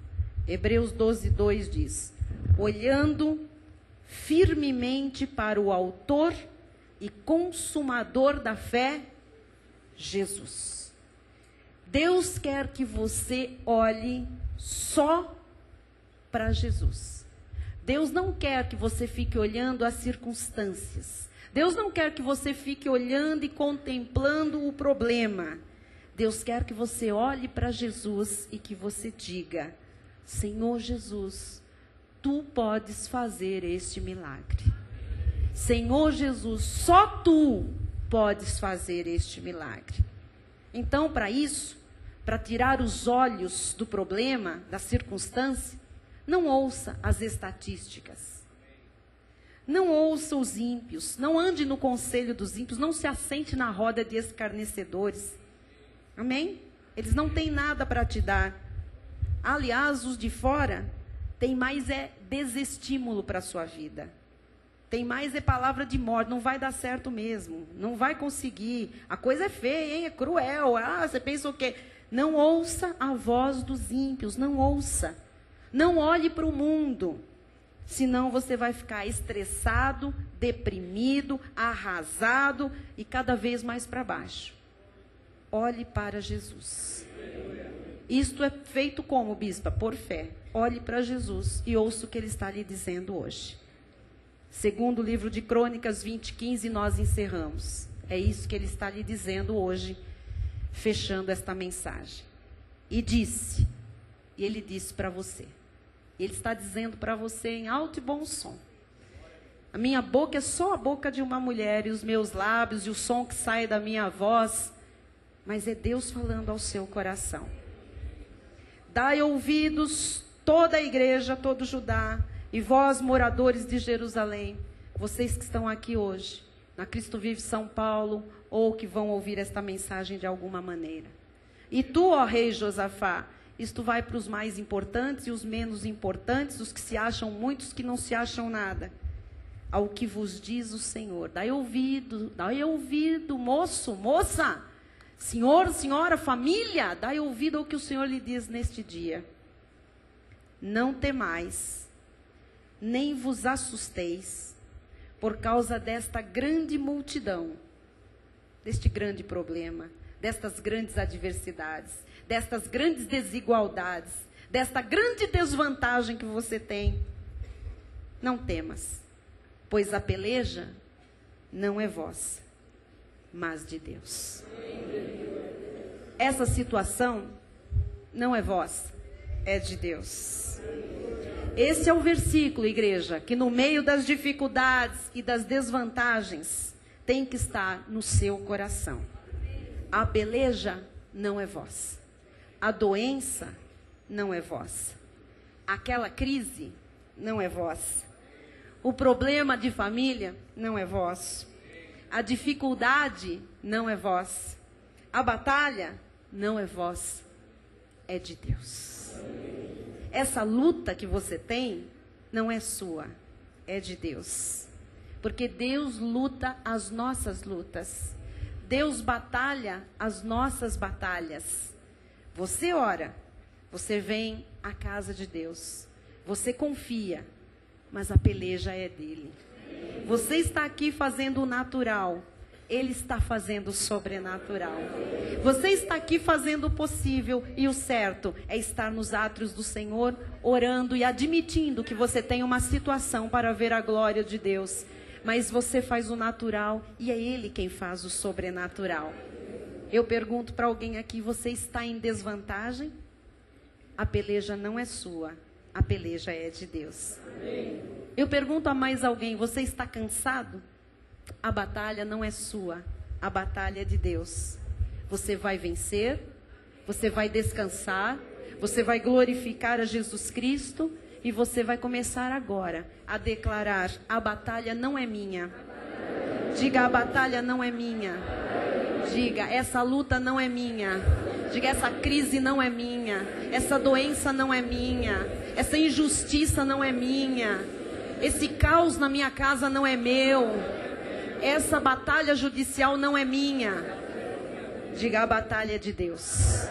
Hebreus 12:2 diz: olhando firmemente para o autor e consumador da fé, Jesus. Deus quer que você olhe só para Jesus. Deus não quer que você fique olhando as circunstâncias. Deus não quer que você fique olhando e contemplando o problema. Deus quer que você olhe para Jesus e que você diga: Senhor Jesus, Tu podes fazer este milagre. Senhor Jesus, só Tu podes fazer este milagre. Então, para isso, para tirar os olhos do problema, da circunstância, não ouça as estatísticas. Não ouça os ímpios. Não ande no conselho dos ímpios. Não se assente na roda de escarnecedores. Amém? Eles não têm nada para te dar. Aliás, os de fora têm mais desestímulo para a sua vida. Tem mais palavra de morte. Não vai dar certo mesmo. Não vai conseguir. A coisa é feia, hein? É cruel. Você pensa o quê? Não ouça a voz dos ímpios. Não ouça. Não olhe para o mundo. Senão você vai ficar estressado, deprimido, arrasado e cada vez mais para baixo. Olhe para Jesus. Isto é feito como, bispa? Por fé. Olhe para Jesus e ouça o que Ele está lhe dizendo hoje. Segundo o livro de Crônicas 20:15, nós encerramos. É isso que Ele está lhe dizendo hoje, fechando esta mensagem. E disse, e Ele disse para você. Ele está dizendo para você em alto e bom som. A minha boca é só a boca de uma mulher, e os meus lábios, e o som que sai da minha voz, mas é Deus falando ao seu coração. Dai ouvidos, toda a igreja, todo Judá, e vós, moradores de Jerusalém, vocês que estão aqui hoje, na Cristo Vive São Paulo, ou que vão ouvir esta mensagem de alguma maneira. E tu, ó rei Josafá, isto vai para os mais importantes e os menos importantes, os que se acham muitos, que não se acham nada. Ao que vos diz o Senhor. Dai ouvido, moço, moça, senhor, senhora, família, dai ouvido ao que o Senhor lhe diz neste dia. Não temais, nem vos assusteis, por causa desta grande multidão, deste grande problema, destas grandes adversidades, destas grandes desigualdades, desta grande desvantagem que você tem. Não temas, pois a peleja não é vossa, mas de Deus. Essa situação não é vossa, é de Deus. Esse é o versículo, igreja, que no meio das dificuldades e das desvantagens tem que estar no seu coração. A peleja não é vossa. A doença não é vossa. Aquela crise não é vossa. O problema de família não é vosso. A dificuldade não é vossa. A batalha não é vossa. É de Deus. Essa luta que você tem não é sua, é de Deus. Porque Deus luta as nossas lutas. Deus batalha as nossas batalhas. Você ora, você vem à casa de Deus, você confia, mas a peleja é dele. Você está aqui fazendo o natural, Ele está fazendo o sobrenatural. Você está aqui fazendo o possível e o certo é estar nos átrios do Senhor, orando e admitindo que você tem uma situação para ver a glória de Deus. Mas você faz o natural e é Ele quem faz o sobrenatural. Eu pergunto para alguém aqui, você está em desvantagem? A peleja não é sua, a peleja é de Deus. Amém. Eu pergunto a mais alguém, você está cansado? A batalha não é sua, a batalha é de Deus. Você vai vencer, você vai descansar, você vai glorificar a Jesus Cristo e você vai começar agora a declarar, a batalha não é minha. Diga, a batalha não é minha. Diga, essa luta não é minha. Diga, essa crise não é minha. Essa doença não é minha. Essa injustiça não é minha. Esse caos na minha casa não é meu. Essa batalha judicial não é minha. Diga, a batalha é de Deus.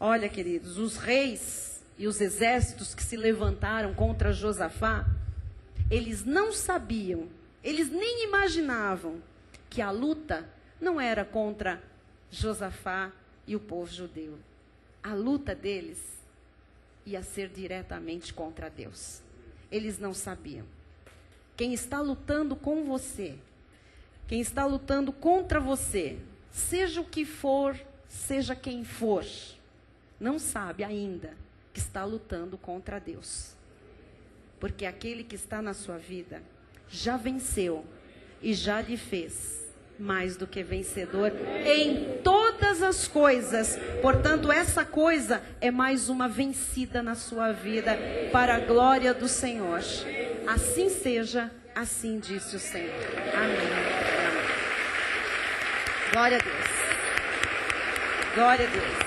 Olha, queridos, os reis e os exércitos que se levantaram contra Josafá, eles não sabiam, eles nem imaginavam que a luta não era contra Josafá e o povo judeu. A luta deles ia ser diretamente contra Deus. Eles não sabiam. Quem está lutando com você, quem está lutando contra você, seja o que for, seja quem for, não sabe ainda que está lutando contra Deus. Porque aquele que está na sua vida já venceu e já lhe fez mais do que vencedor em todas as coisas. Portanto, essa coisa é mais uma vencida na sua vida, para a glória do Senhor. Assim seja, assim disse o Senhor. Amém. Glória a Deus. Glória a Deus.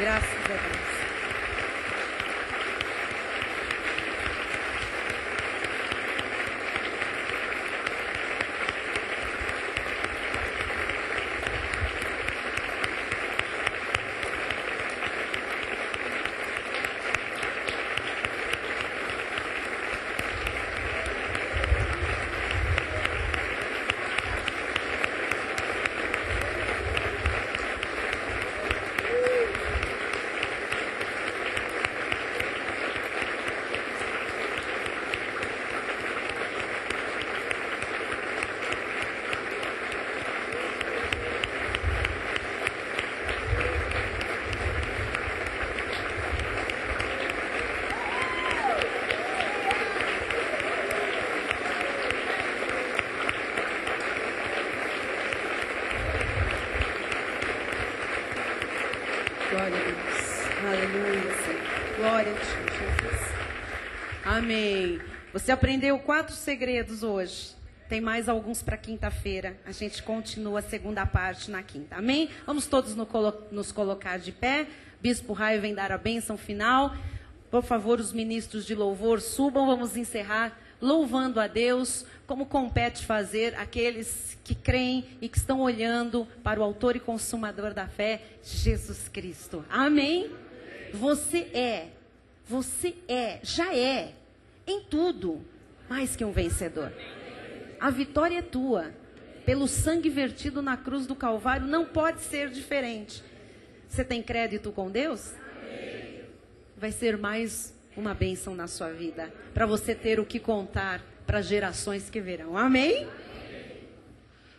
Graças a Deus. Glória a Deus. Aleluia, Senhor. Glória a Ti, Jesus. Amém. Você aprendeu 4 segredos hoje. Tem mais alguns para quinta-feira. A gente continua a segunda parte na quinta. Amém? Vamos todos nos colocar de pé. Bispo Raio vem dar a bênção final. Por favor, os ministros de louvor subam. Vamos encerrar louvando a Deus, como compete fazer aqueles que creem e que estão olhando para o autor e consumador da fé, Jesus Cristo. Amém? Já é, em tudo, mais que um vencedor. A vitória é tua. Pelo sangue vertido na cruz do Calvário, não pode ser diferente. Você tem crédito com Deus? Vai ser mais uma bênção na sua vida, para você ter o que contar para gerações que virão. Amém?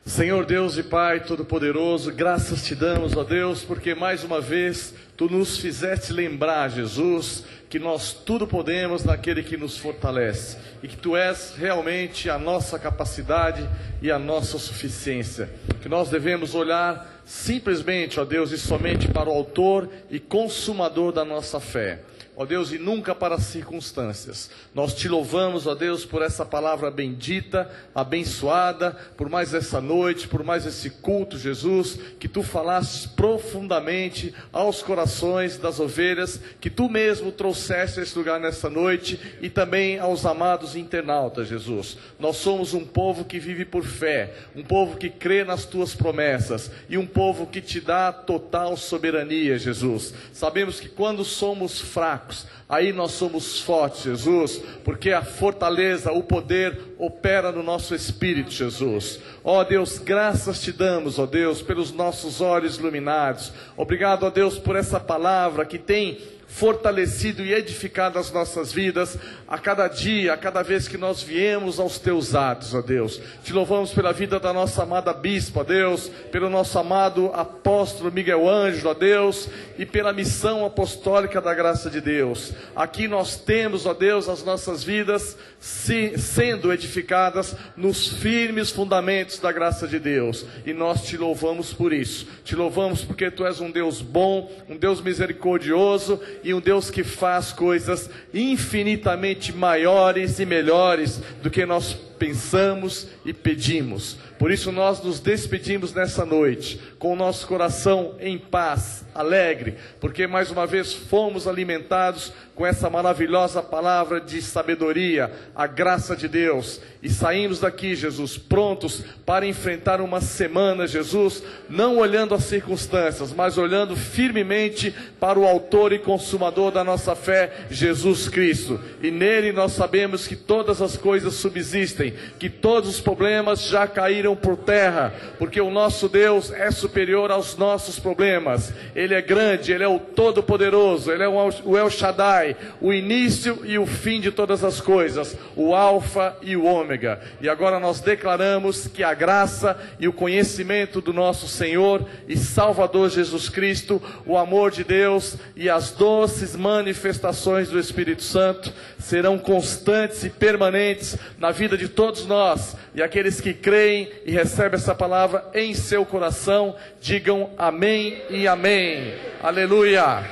Senhor Deus e Pai Todo-Poderoso, graças te damos, ó Deus, porque mais uma vez Tu nos fizeste lembrar, Jesus, que nós tudo podemos naquele que nos fortalece, e que Tu és realmente a nossa capacidade e a nossa suficiência, que nós devemos olhar simplesmente, ó Deus, e somente para o autor e consumador da nossa fé, ó Deus, e nunca para as circunstâncias. Nós te louvamos, ó Deus, por essa palavra bendita, abençoada, por mais essa noite, por mais esse culto, Jesus, que Tu falastes profundamente aos corações das ovelhas, que Tu mesmo trouxeste a esse lugar nessa noite, e também aos amados internautas, Jesus. Nós somos um povo que vive por fé, um povo que crê nas Tuas promessas, e um povo que Te dá total soberania, Jesus. Sabemos que quando somos fracos, aí nós somos fortes, Jesus, porque a fortaleza, o poder opera no nosso espírito, Jesus. Ó Deus, graças te damos, ó Deus, pelos nossos olhos iluminados. Obrigado, ó Deus, por essa palavra que tem fortalecido e edificado as nossas vidas a cada dia, a cada vez que nós viemos aos teus atos, ó Deus. Te louvamos pela vida da nossa amada bispa, ó Deus, pelo nosso amado apóstolo Miguel Ângelo, ó Deus, e pela missão apostólica da graça de Deus. Aqui nós temos, ó Deus, as nossas vidas sendo edificadas nos firmes fundamentos da graça de Deus, e nós te louvamos por isso. Te louvamos porque Tu és um Deus bom, um Deus misericordioso, e um Deus que faz coisas infinitamente maiores e melhores do que nós pensamos e pedimos. Por isso nós nos despedimos nessa noite, com o nosso coração em paz, alegre, porque mais uma vez fomos alimentados com essa maravilhosa palavra de sabedoria, a graça de Deus, e saímos daqui, Jesus, prontos para enfrentar uma semana, Jesus, não olhando as circunstâncias, mas olhando firmemente para o autor e consumador da nossa fé, Jesus Cristo, e nele nós sabemos que todas as coisas subsistem, que todos os problemas já caíram por terra, porque o nosso Deus é superior aos nossos problemas. Ele é grande, Ele é o Todo-Poderoso, Ele é o El Shaddai, o início e o fim de todas as coisas, o Alfa e o Ômega. E agora nós declaramos que a graça e o conhecimento do nosso Senhor e Salvador Jesus Cristo, o amor de Deus e as doces manifestações do Espírito Santo serão constantes e permanentes na vida de todos nós. E aqueles que creem e recebem essa palavra em seu coração, digam amém e amém. Aleluia.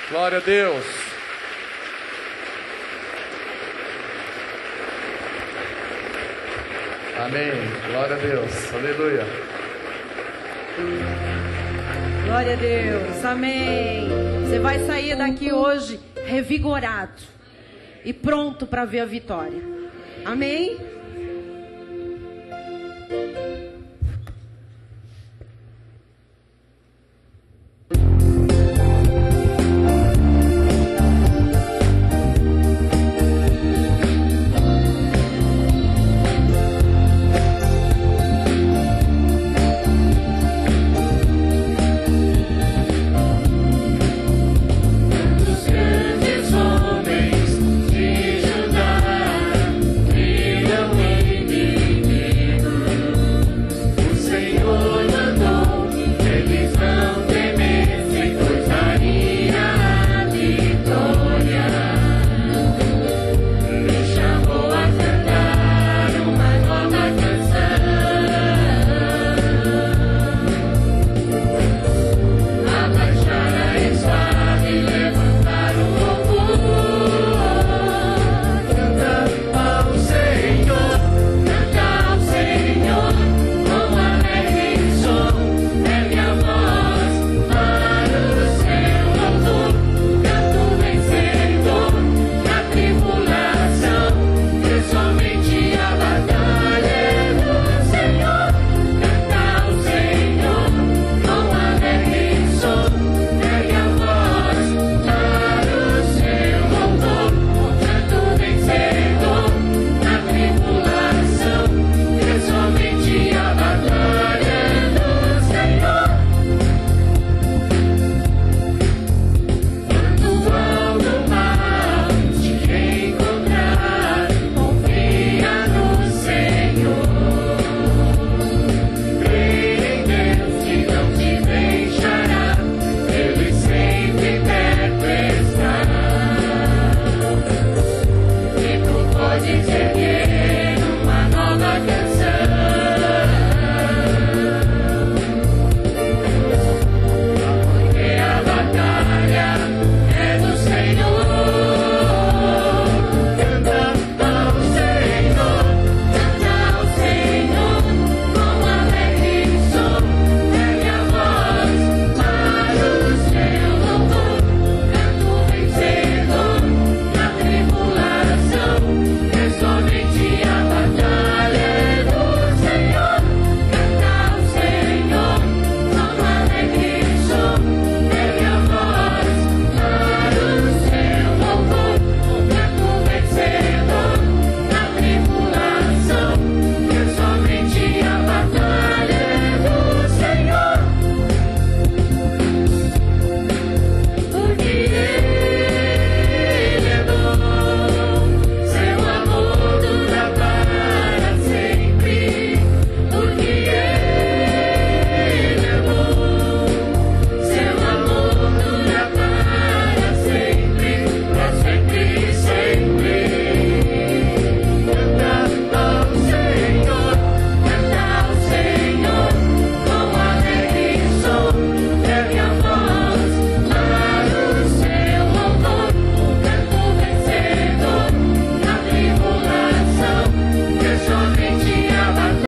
Glória a Deus. Amém. Glória a Deus. Aleluia. Glória a Deus. Amém. Você vai sair daqui hoje revigorado e pronto para ver a vitória. Amém?